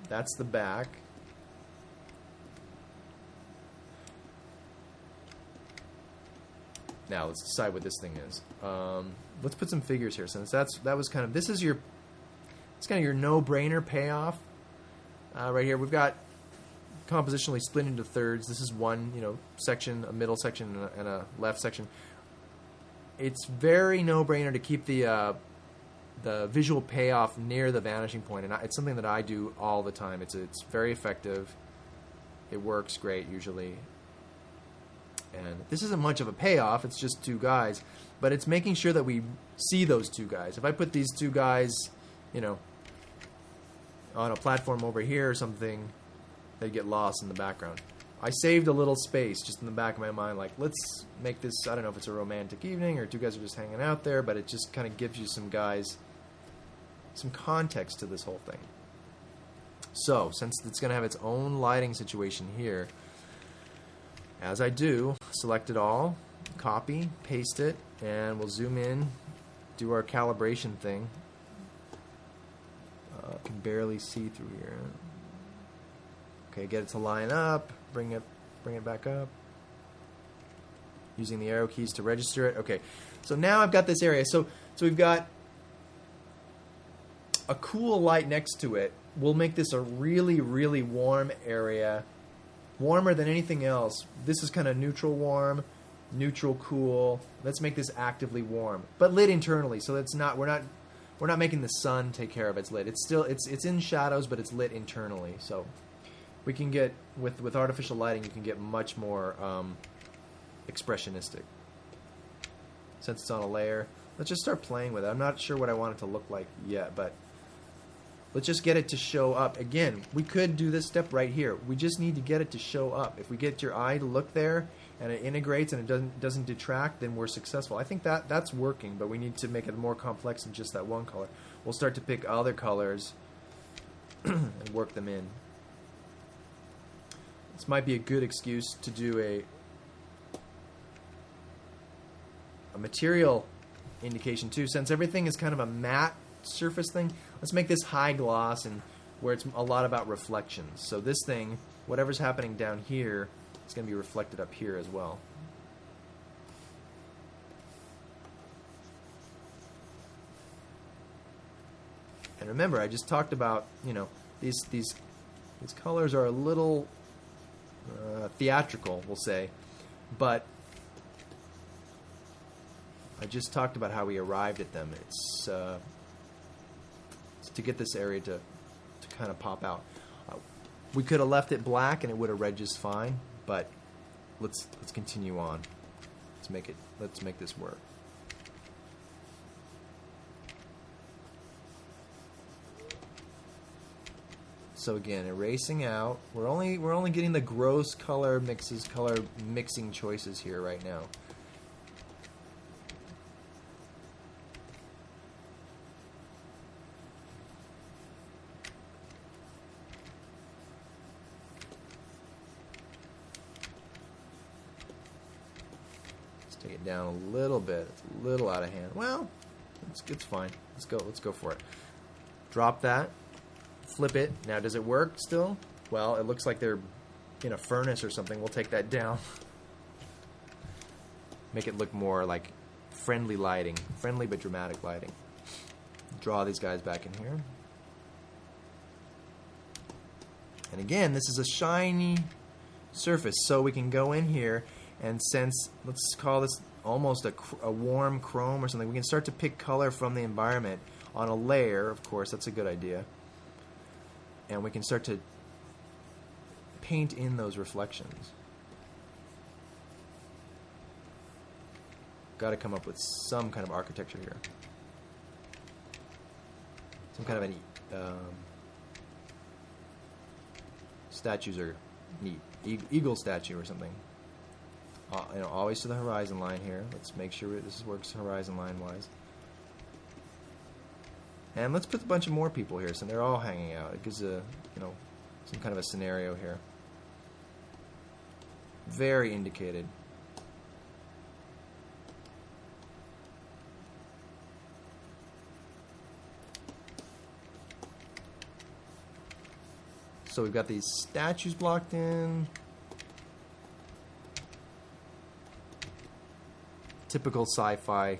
that's the back. Now let's decide what this thing is. Let's put some figures here, since that was kind of, it's kind of your no-brainer payoff. Right here, we've got compositionally split into thirds. This is one, section, a middle section, and a left section. It's very no-brainer to keep the visual payoff near the vanishing point, and it's something that I do all the time. It's very effective. It works great usually. And this isn't much of a payoff. It's just two guys, but it's making sure that we see those two guys. If I put these two guys, on a platform over here or something, they get lost in the background. I saved a little space just in the back of my mind, like, let's make this, I don't know if it's a romantic evening or two guys are just hanging out there, but it just kind of gives you some context to this whole thing. So, since it's going to have its own lighting situation here, as I do, select it all, copy, paste it, and we'll zoom in, do our calibration thing. Can barely see through here. Okay, get it to line up, bring it back up. Using the arrow keys to register it. Okay, so now I've got this area. So we've got a cool light next to it. We'll make this a really, really warm area. Warmer than anything else. This is kind of neutral warm, neutral cool. Let's make this actively warm, but lit internally. So that's not, we're not making the sun take care of its lit. It's still, it's in shadows, but it's lit internally. So we can get, with artificial lighting, you can get much more expressionistic. Since it's on a layer, let's just start playing with it. I'm not sure what I want it to look like yet, but let's just get it to show up. Again, we could do this step right here. We just need to get it to show up. If we get your eye to look there and it integrates and it doesn't detract, then we're successful. I think that's working, but we need to make it more complex than just that one color. We'll start to pick other colors and work them in. This might be a good excuse to do a material indication too. Since everything is kind of a matte surface thing, let's make this high gloss, and where it's a lot about reflections. So this thing, whatever's happening down here, it's going to be reflected up here as well. And remember, I just talked about, these colors are a little theatrical, we'll say, but I just talked about how we arrived at them. It's to get this area to kind of pop out. We could have left it black and it would have read just fine, but let's continue on. Let's make this work. So again, erasing out. We're only getting the gross color mixing choices here right now. Take it down a little bit. It's a little out of hand. Well, it's fine. Let's go for it. Drop that. Flip it. Now, does it work still? Well, it looks like they're in a furnace or something. We'll take that down. make it look more like friendly lighting, friendly but dramatic lighting. Draw these guys back in here. And again, this is a shiny surface, so we can go in here and sense, let's call this almost a warm chrome or something. We can start to pick color from the environment on a layer, of course, that's a good idea. And we can start to paint in those reflections. Got to come up with some kind of architecture here. Some kind of an statues are neat. Eagle statue or something. You know, always to the horizon line here. Let's make sure this works horizon line wise. And let's put a bunch of more people here, so they're all hanging out. It gives a, you know, some kind of a scenario here. Very indicated. So we've got these statues blocked in. Typical sci-fi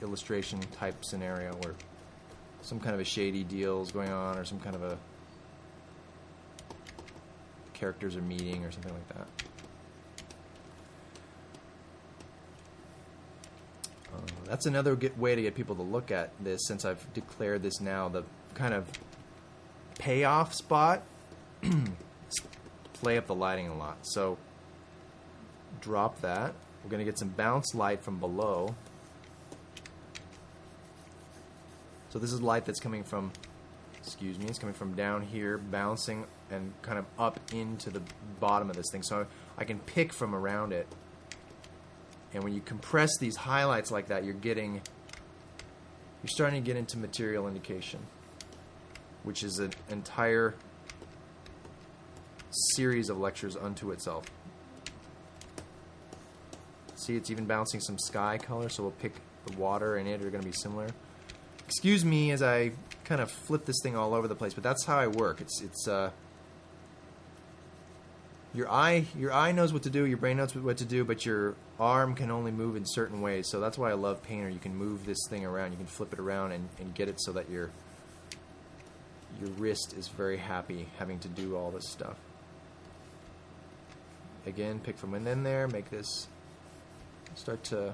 illustration type scenario where some kind of a shady deal is going on, or some kind of a characters are meeting or something like that. That's another way to get people to look at this, since I've declared this now the kind of payoff spot. Play up the lighting a lot. So drop that. We're going to get some bounce light from below. So this is light that's coming from, excuse me, it's coming from down here, bouncing and kind of up into the bottom of this thing. So I can pick from around it. And when you compress these highlights like that, you're starting to get into material indication, which is an entire series of lectures unto itself. See, it's even bouncing some sky color, so we'll pick the water and it are going to be similar. Excuse me as I kind of flip this thing all over the place, but that's how I work. It's your eye knows what to do, your brain knows what to do, but your arm can only move in certain ways. So that's why I love Painter. You can move this thing around, you can flip it around and get it so that your wrist is very happy having to do all this stuff. Again, pick from within there, make this start to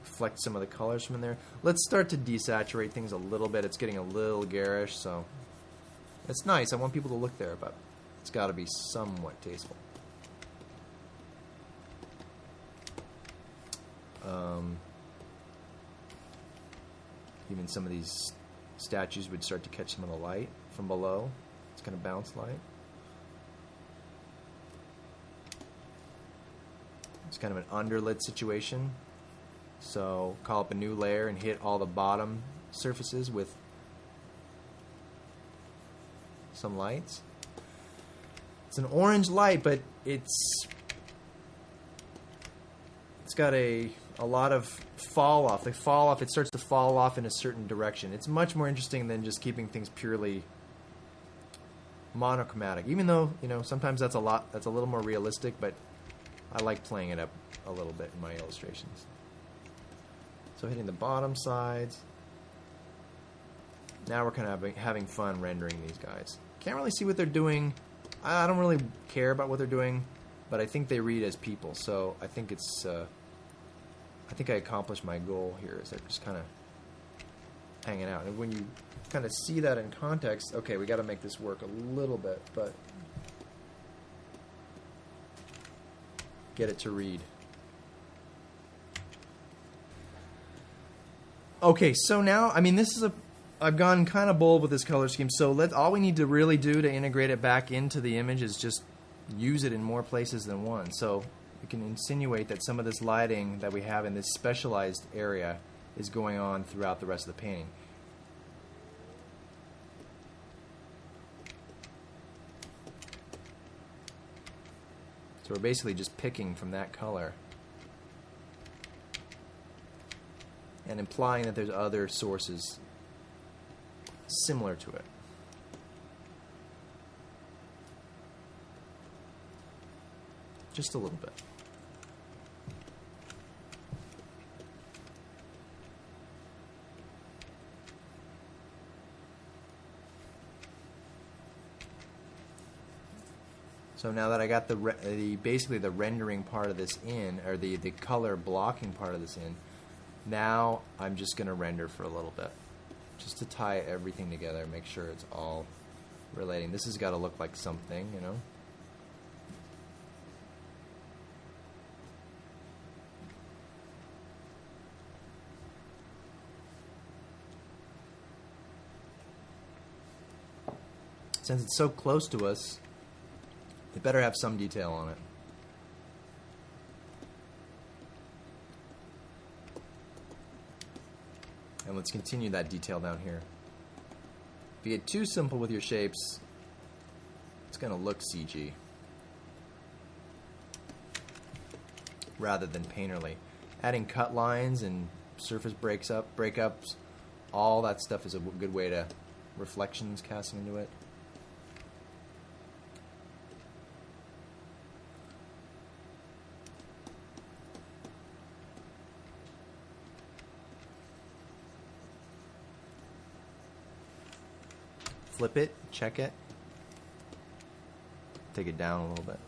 reflect some of the colors from in there. Let's start to desaturate things a little bit. It's getting a little garish, so it's nice. I want people to look there, but it's got to be somewhat tasteful. Even some of these statues would start to catch some of the light from below. It's kind of bounce light. It's kind of an underlit situation. So call up a new layer and hit all the bottom surfaces with some lights. It's an orange light, but it's got a lot of fall off. It starts to fall off in a certain direction. It's much more interesting than just keeping things purely monochromatic. Even though, you know, sometimes that's a little more realistic, but I like playing it up a little bit in my illustrations. So hitting the bottom sides. Now we're kind of having fun rendering these guys. Can't really see what they're doing. I don't really care about what they're doing, but I think they read as people. So I think it's I think I accomplished my goal here, is they're just kind of hanging out. And when you kind of see that in context, okay, we got to make this work a little bit, but get it to read. Okay, so now, I mean, this is I've gone kind of bold with this color scheme, so all we need to really do to integrate it back into the image is just use it in more places than one. So we can insinuate that some of this lighting that we have in this specialized area is going on throughout the rest of the painting. So we're basically just picking from that color and implying that there's other sources similar to it. Just a little bit. So now that I got basically the rendering part of this in, or the color blocking part of this in, now I'm just going to render for a little bit, just to tie everything together, make sure it's all relating. This has got to look like something, you know. Since it's so close to us, it better have some detail on it. And let's continue that detail down here. If you get too simple with your shapes, it's going to look CG rather than painterly. Adding cut lines and surface breakups, all that stuff is a good way to reflections casting into it. Flip it, check it, take it down a little bit.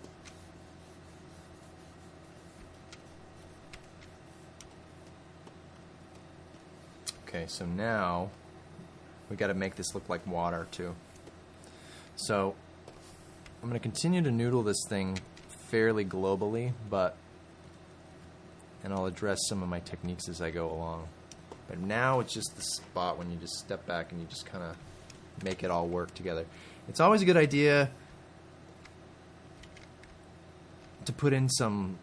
Okay, so now we got to make this look like water too. So I'm going to continue to noodle this thing fairly globally, and I'll address some of my techniques as I go along. But now it's just the spot when you just step back and you just kind of make it all work together. It's always a good idea to put in some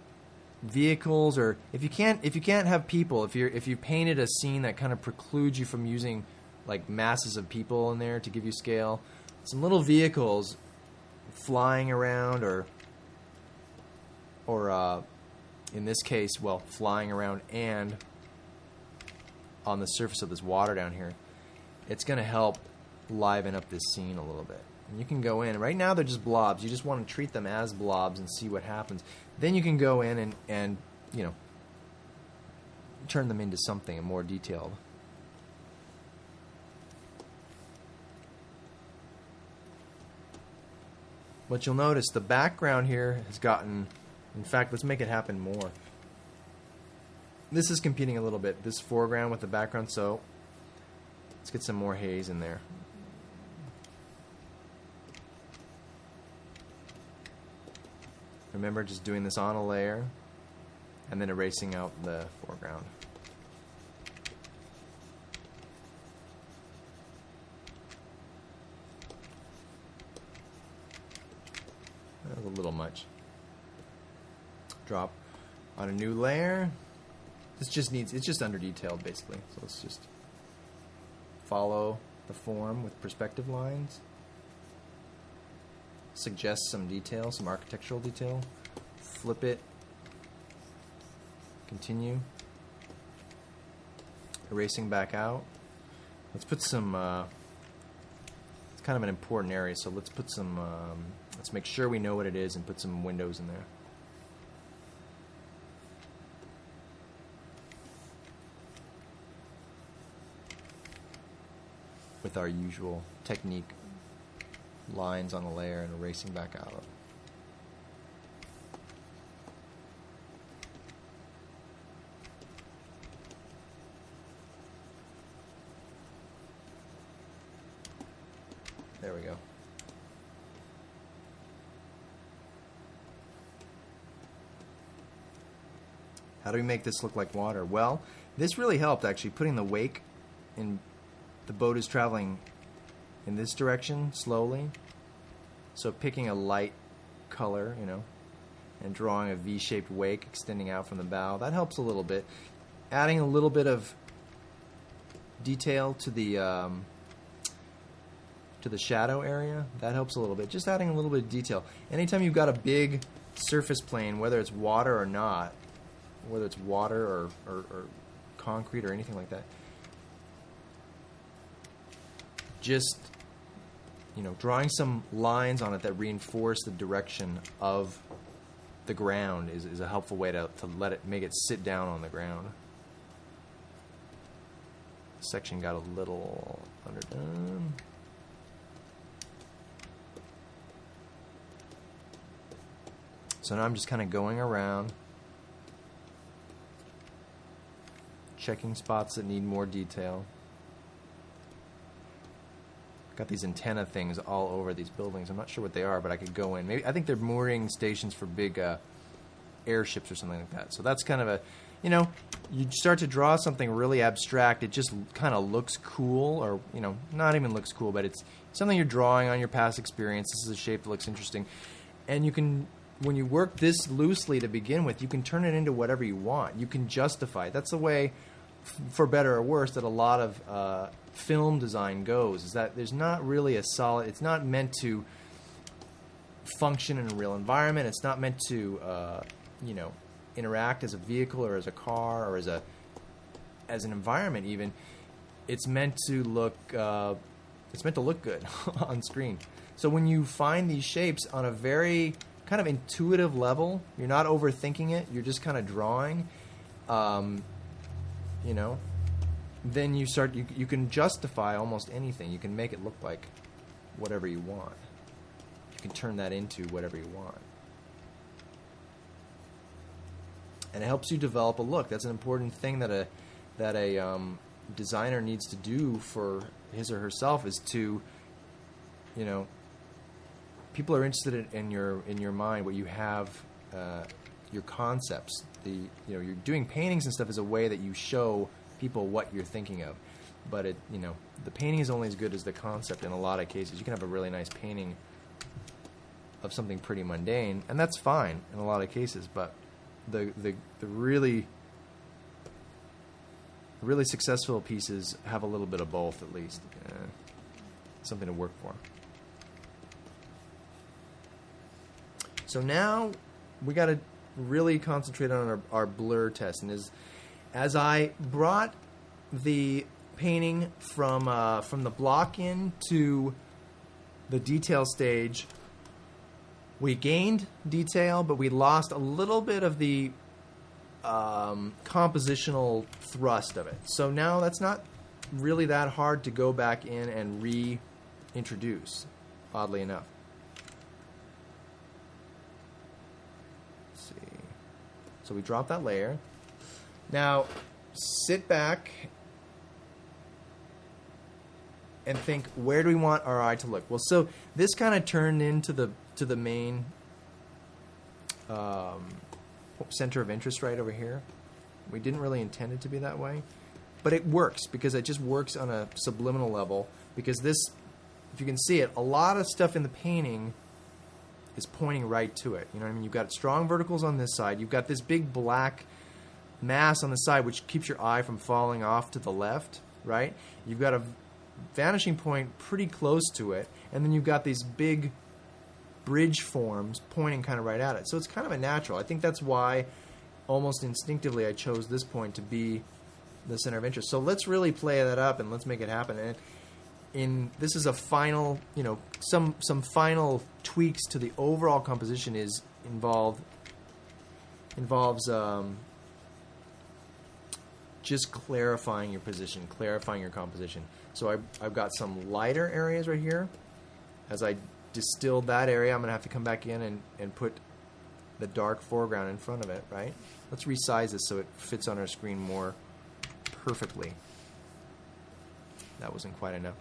vehicles, or if you can't have people, if you painted a scene that kind of precludes you from using like masses of people in there to give you scale, some little vehicles flying around, or in this case, well, flying around and on the surface of this water down here, it's going to help liven up this scene a little bit. And you can go in. Right now they're just blobs. You just want to treat them as blobs and see what happens. Then you can go in and you know, turn them into something more detailed. But you'll notice the background here has gotten, in fact, let's make it happen more. This is competing a little bit, this foreground with the background, so let's get some more haze in there. Remember, just doing this on a layer and then erasing out the foreground. That was a little much. Drop on a new layer. This just needs, it's just under detailed basically. So let's just follow the form with perspective lines. Suggest some detail, some architectural detail. Flip it. Continue. Erasing back out. Let's put some, it's kind of an important area, so let's put some, let's make sure we know what it is and put some windows in there. With our usual technique. Lines on a layer and erasing back out. There we go. How do we make this look like water? Well, this really helped actually, putting the wake in. The boat is traveling in this direction slowly, so picking a light color, you know, and drawing a V-shaped wake extending out from the bow, that helps a little bit. Adding a little bit of detail to the shadow area, that helps a little bit. Just adding a little bit of detail. Anytime you've got a big surface plane, whether it's water or not, whether it's water or concrete or anything like that, just, you know, drawing some lines on it that reinforce the direction of the ground is a helpful way to let it, make it sit down on the ground. This section got a little underdone. So now I'm just kind of going around, checking spots that need more detail. Got these antenna things all over these buildings. I'm not sure what they are, but I could go in. Maybe I think they're mooring stations for big airships or something like that. So that's kind of a, you know, you start to draw something really abstract. It just kind of looks cool, or, you know, not even looks cool, but it's something you're drawing on your past experience. This is a shape that looks interesting. And you can, when you work this loosely to begin with, you can turn it into whatever you want. You can justify it. That's the way, for better or worse, that a lot of film design goes, is that there's not really a solid, it's not meant to function in a real environment. It's not meant to, you know, interact as a vehicle or as a car or as an environment even. It's meant to look good on screen. So when you find these shapes on a very kind of intuitive level, you're not overthinking it, you're just kind of drawing, you know, then you start, you can justify almost anything. You can make it look like whatever you want. You can turn that into whatever you want. And it helps you develop a look. That's an important thing that a designer needs to do for his or herself, is to, you know, people are interested in your mind, what you have, your concepts. You know, you're doing paintings and stuff as a way that you show people what you're thinking of, but it, you know, the painting is only as good as the concept. In a lot of cases, you can have a really nice painting of something pretty mundane, and that's fine in a lot of cases. But the really successful pieces have a little bit of both, at least, something to work for. So now we got to really concentrate on our blur test, and as I brought the painting from the block in to the detail stage, we gained detail, but we lost a little bit of the compositional thrust of it. So now that's not really that hard to go back in and reintroduce, oddly enough. Let's see. So we drop that layer. Now, sit back and think, where do we want our eye to look? Well, so this kind of turned into the main center of interest right over here. We didn't really intend it to be that way, but it works because it just works on a subliminal level. Because this, if you can see it, a lot of stuff in the painting is pointing right to it. You know what I mean? You've got strong verticals on this side. You've got this big black mass on the side, which keeps your eye from falling off to the left, right? You've got a vanishing point pretty close to it, and then you've got these big bridge forms pointing kind of right at it. So it's kind of a natural. I think that's why almost instinctively I chose this point to be the center of interest. So let's really play that up and let's make it happen. And this is a final, you know, some final tweaks to the overall composition involves just clarifying your position, clarifying your composition. So I've got some lighter areas right here. As I distilled that area, I'm going to have to come back in and put the dark foreground in front of it, right? Let's resize this so it fits on our screen more perfectly. That wasn't quite enough.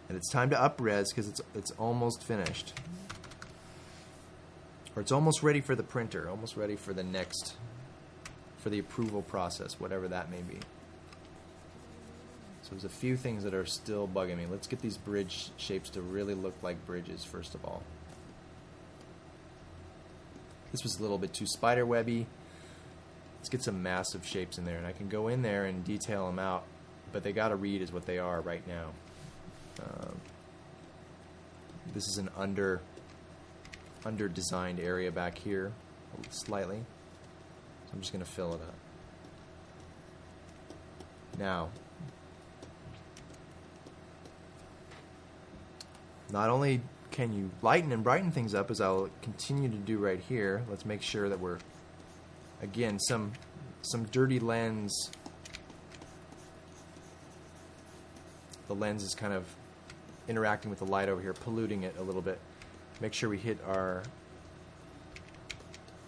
And it's time to up-res because it's almost finished. Or it's almost ready for the printer, almost ready for the next, for the approval process, whatever that may be. So there's a few things that are still bugging me. Let's get these bridge shapes to really look like bridges, first of all. This was a little bit too spiderwebby. Let's get some massive shapes in there, and I can go in there and detail them out, but they got to read as what they are right now. This is an under-designed area back here, slightly. So I'm just going to fill it up. Now, not only can you lighten and brighten things up, as I'll continue to do right here, let's make sure that we're, again, some dirty lens. The lens is kind of interacting with the light over here, polluting it a little bit. Make sure we hit our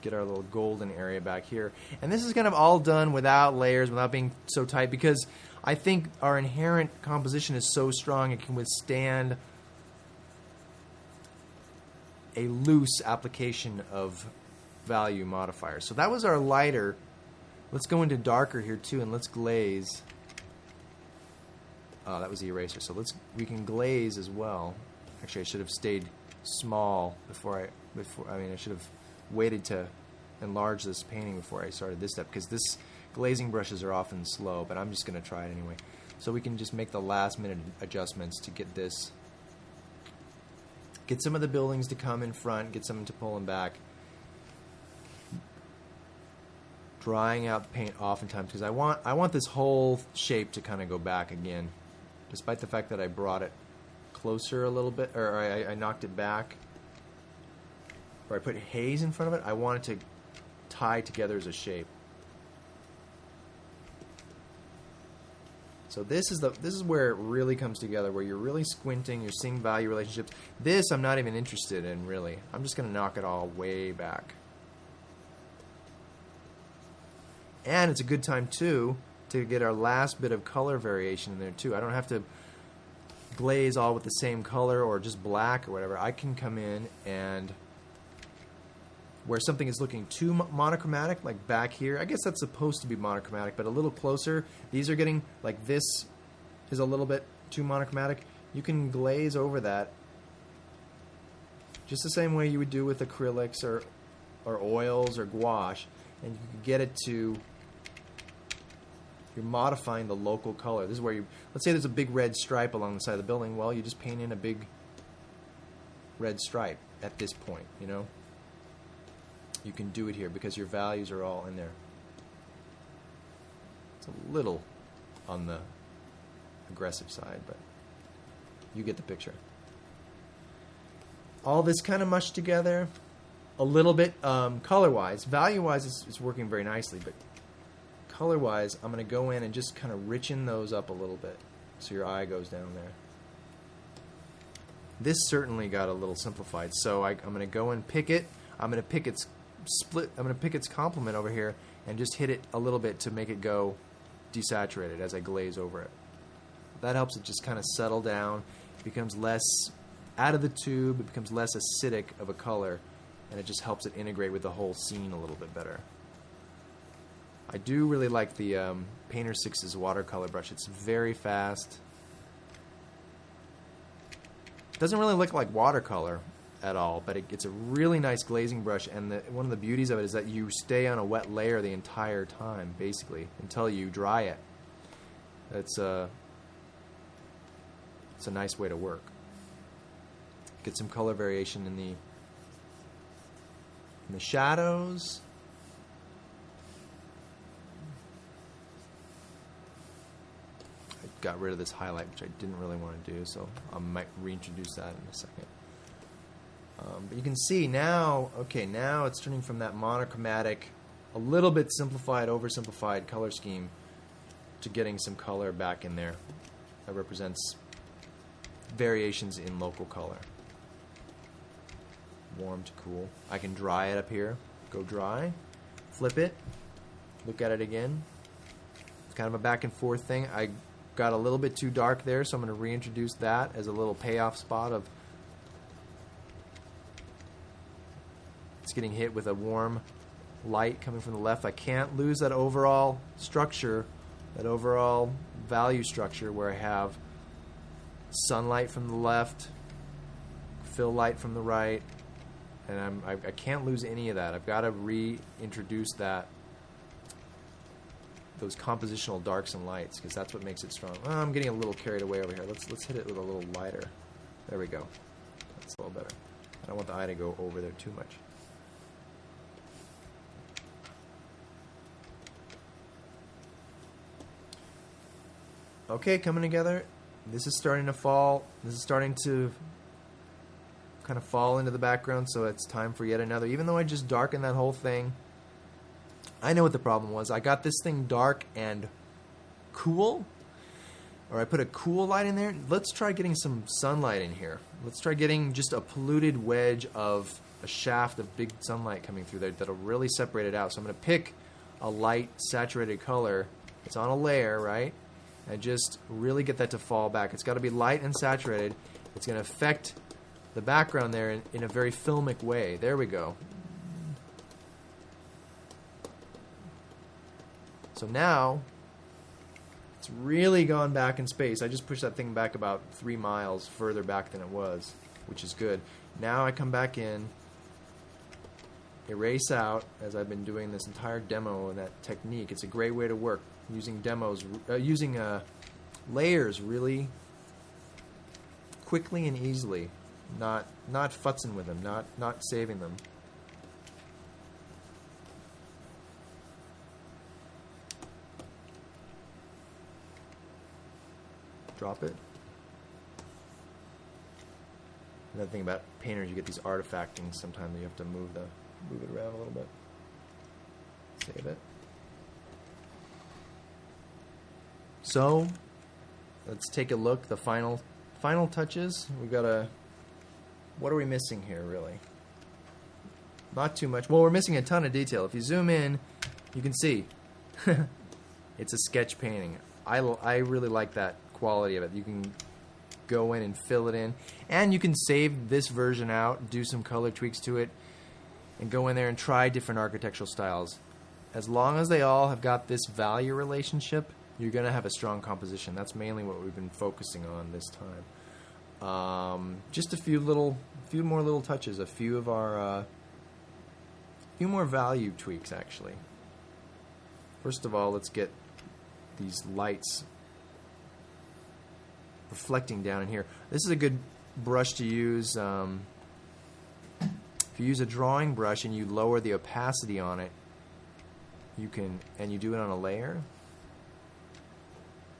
get our little golden area back here. And this is kind of all done without layers, without being so tight, because I think our inherent composition is so strong it can withstand a loose application of value modifiers. So that was our lighter. Let's go into darker here too, and let's glaze. That was the eraser. So we can glaze as well. Actually, I should have stayed small before I should have waited to enlarge this painting before I started this step, because this glazing brushes are often slow, but I'm just going to try it anyway. So we can just make the last minute adjustments to get this, get some of the buildings to come in front, get some to pull them back. Drying out the paint oftentimes, because I want this whole shape to kind of go back again, despite the fact that I brought it closer a little bit, or I knocked it back, or I put haze in front of it. I want it to tie together as a shape. So this is where it really comes together, where you're really squinting, you're seeing value relationships. This I'm not even interested in, really. I'm just going to knock it all way back. And it's a good time too to get our last bit of color variation in there too. I don't have to glaze all with the same color or just black or whatever. I can come in, and where something is looking too monochromatic, like back here, I guess that's supposed to be monochromatic, but a little closer, these are getting, like this is a little bit too monochromatic. You can glaze over that just the same way you would do with acrylics or oils or gouache, and you can get it to, you're modifying the local color. This is where let's say there's a big red stripe along the side of the building. Well, you just paint in a big red stripe at this point, you know. You can do it here because your values are all in there. It's a little on the aggressive side, but you get the picture. All this kind of mushed together a little bit color-wise. Value-wise, it's working very nicely, but color-wise, I'm going to go in and just kind of richen those up a little bit so your eye goes down there. This certainly got a little simplified, so I'm going to go and pick it. I'm going to pick its split. I'm going to pick its complement over here and just hit it a little bit to make it go desaturated as I glaze over it. That helps it just kind of settle down. It becomes less out of the tube. It becomes less acidic of a color, and it just helps it integrate with the whole scene a little bit better. I do really like the Painter 6's watercolor brush. It's very fast. It doesn't really look like watercolor at all, but it's a really nice glazing brush, and one of the beauties of it is that you stay on a wet layer the entire time, basically, until you dry it. It's a nice way to work. Get some color variation in the shadows. Got rid of this highlight, which I didn't really want to do, so I might reintroduce that in a second. But you can see now, okay, now it's turning from that monochromatic, a little bit simplified, oversimplified color scheme to getting some color back in there. That represents variations in local color. Warm to cool. I can dry it up here. Go dry. Flip it. Look at it again. It's kind of a back and forth thing. I got a little bit too dark there, so I'm going to reintroduce that as a little payoff spot of it's getting hit with a warm light coming from the left. I can't lose that overall structure, that overall value structure where I have sunlight from the left, fill light from the right, and I can't lose any of that. I've got to reintroduce those compositional darks and lights, because that's what makes it strong. Oh, I'm getting a little carried away over here. Let's hit it with a little lighter. There we go. That's a little better. I don't want the eye to go over there too much. Okay, coming together. This is starting to fall. This is starting to kind of fall into the background, so it's time for yet another. Even though I just darkened that whole thing, I know what the problem was. I got this thing dark and cool, or I put a cool light in there, let's try getting some sunlight in here. Let's try getting just a polluted wedge of a shaft of big sunlight coming through there that'll really separate it out. So I'm going to pick a light saturated color. It's on a layer, right? And just really get that to fall back. It's got to be light and saturated. It's going to affect the background there in a very filmic way. There we go. So now it's really gone back in space. I just pushed that thing back about 3 miles further back than it was, which is good. Now I come back in, erase out, as I've been doing this entire demo and that technique. It's a great way to work, using demos, using layers really quickly and easily, not futzing with them, not saving them. Drop it. Another thing about painters, you get these artifactings. Sometimes you have to move it around a little bit. Save it. So let's take a look. The final touches. We've got a. What are we missing here, really? Not too much. Well, we're missing a ton of detail. If you zoom in, you can see it's a sketch painting. I really like that quality of it. You can go in and fill it in, and you can save this version out, do some color tweaks to it, and go in there and try different architectural styles. As long as they all have got this value relationship, you're going to have a strong composition. That's mainly what we've been focusing on this time. Just a few more little touches, a few of our few more value tweaks actually. First of all, let's get these lights reflecting down in here. This is a good brush to use. If you use a drawing brush and you lower the opacity on it, you can, and you do it on a layer,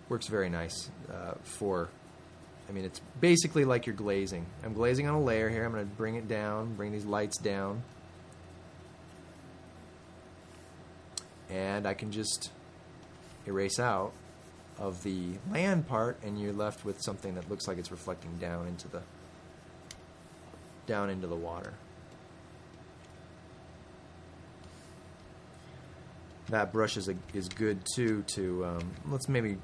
works very nice for, I mean, it's basically like you're glazing. I'm glazing on a layer here. I'm going to bring it down, bring these lights down, and I can just erase out of the land part, and you're left with something that looks like it's reflecting down into the water. That brush is good too to let's maybe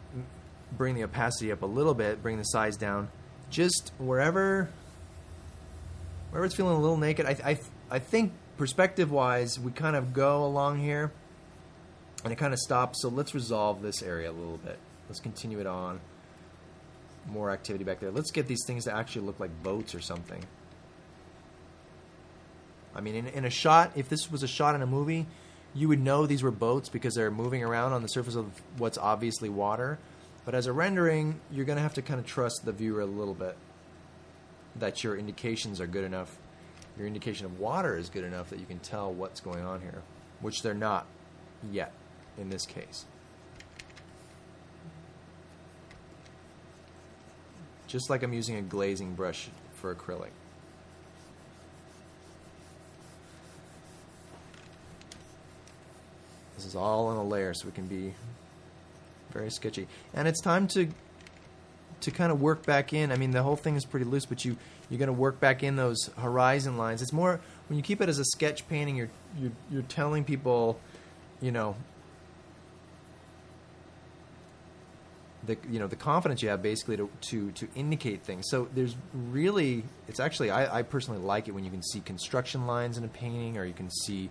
bring the opacity up a little bit, bring the size down, just wherever it's feeling a little naked. I think perspective wise we kind of go along here and it kind of stops, so let's resolve this area a little bit. Let's continue it on. More activity back there. Let's get these things to actually look like boats or something. I mean, in a shot, if this was a shot in a movie, you would know these were boats because they're moving around on the surface of what's obviously water. But as a rendering, you're going to have to kind of trust the viewer a little bit that your indications are good enough. Your indication of water is good enough that you can tell what's going on here, which they're not yet in this case. Just like I'm using a glazing brush for acrylic. This is all on a layer, so it can be very sketchy. And it's time to kind of work back in. I mean, the whole thing is pretty loose, but you're going to work back in those horizon lines. It's more when you keep it as a sketch painting, you're telling people, you know, the confidence you have basically to indicate things. So there's really, it's actually, I personally like it when you can see construction lines in a painting, or you can see,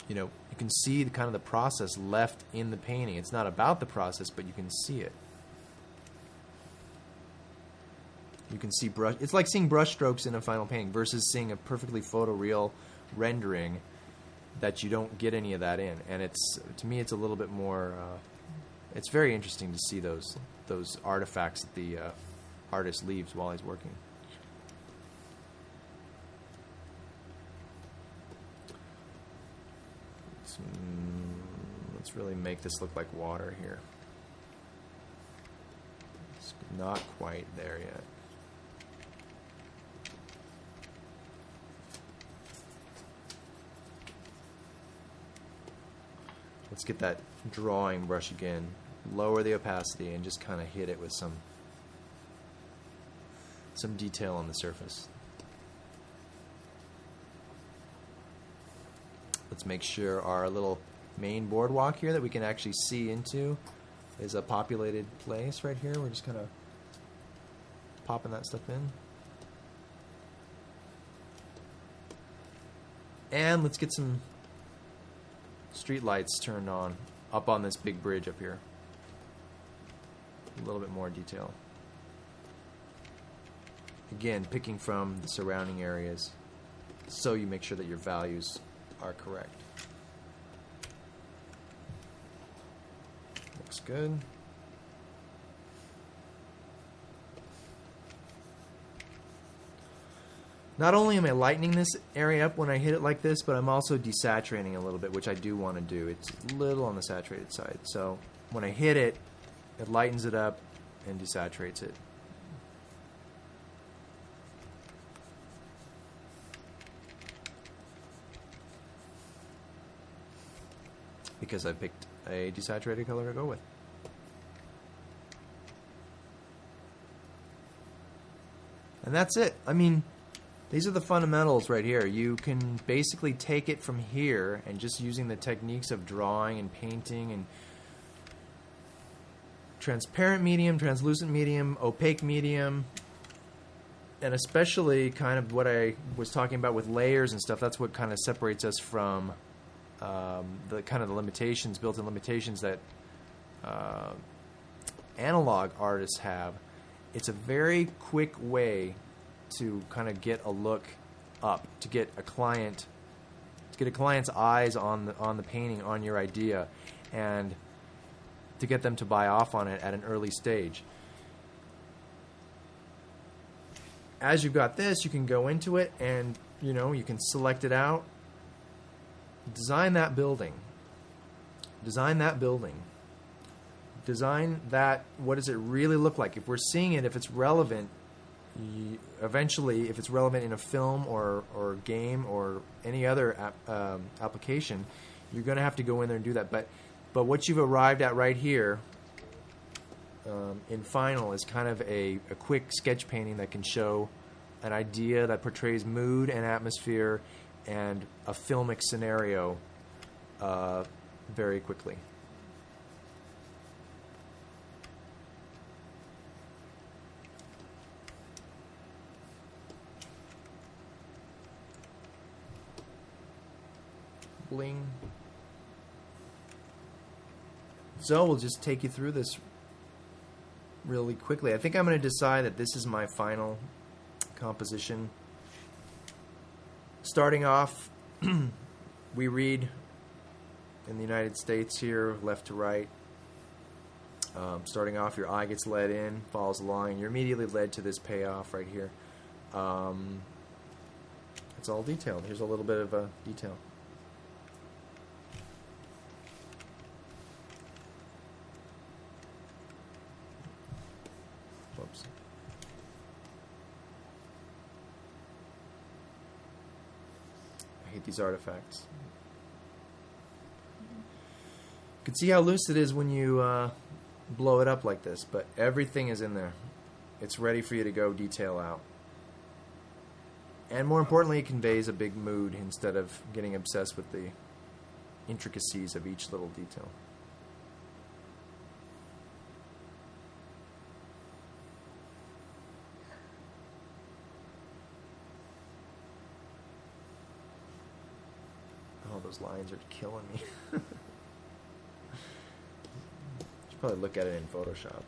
you know, you can see the kind of the process left in the painting. It's not about the process, but you can see it. You can see brush. It's like seeing brush strokes in a final painting versus seeing a perfectly photoreal rendering that you don't get any of that in. And it's, to me, it's a little bit more. It's very interesting to see those artifacts that the artist leaves while he's working. Let's really make this look like water here. It's not quite there yet. Let's get that drawing brush again. lower the opacity and just kind of hit it with some detail on the surface. Let's make sure our little main boardwalk here that we can actually see into is a populated place right here. We're just kind of popping that stuff in. And let's get some street lights turned on up on this big bridge up here. A little bit more detail. Again, picking from the surrounding areas so you make sure that your values are correct. Looks good. Not only am I lightening this area up when I hit it like this, but I'm also desaturating a little bit, which I do want to do. It's a little on the saturated side. So when I hit it, it lightens it up and desaturates it. Because I picked a desaturated color to go with. And that's it. I mean, these are the fundamentals right here. You can basically take it from here and just using the techniques of drawing and painting and transparent medium, translucent medium, opaque medium, and especially kind of what I was talking about with layers and stuff. That's what kind of separates us from the kind of the limitations, built-in limitations that analog artists have. It's a very quick way to kind of get a look up, to get a client's eyes on the painting, on your idea, and to get them to buy off on it at an early stage. As you've got this, you can go into it and you can select it out. Design that building. Design that building. Design that, what does it really look like? If we're seeing it, if it's relevant, eventually, if it's relevant in a film or game or any other application, you're going to have to go in there and do that. But what you've arrived at right here in final is kind of a quick sketch painting that can show an idea that portrays mood and atmosphere and a filmic scenario very quickly. Bling. So we'll just take you through this really quickly. I think I'm going to decide that this is my final composition. Starting off, we read in the United States here, left to right. Starting off, your eye gets led in, follows along, and you're immediately led to this payoff right here. It's all detailed. Here's a little bit of a detail. Whoops. I hate these artifacts. You can see how loose it is when you blow it up like this, but everything is in there. It's ready for you to go detail out. And more importantly, it conveys a big mood instead of getting obsessed with the intricacies of each little detail. Oh, those lines are killing me. Should probably look at it in Photoshop.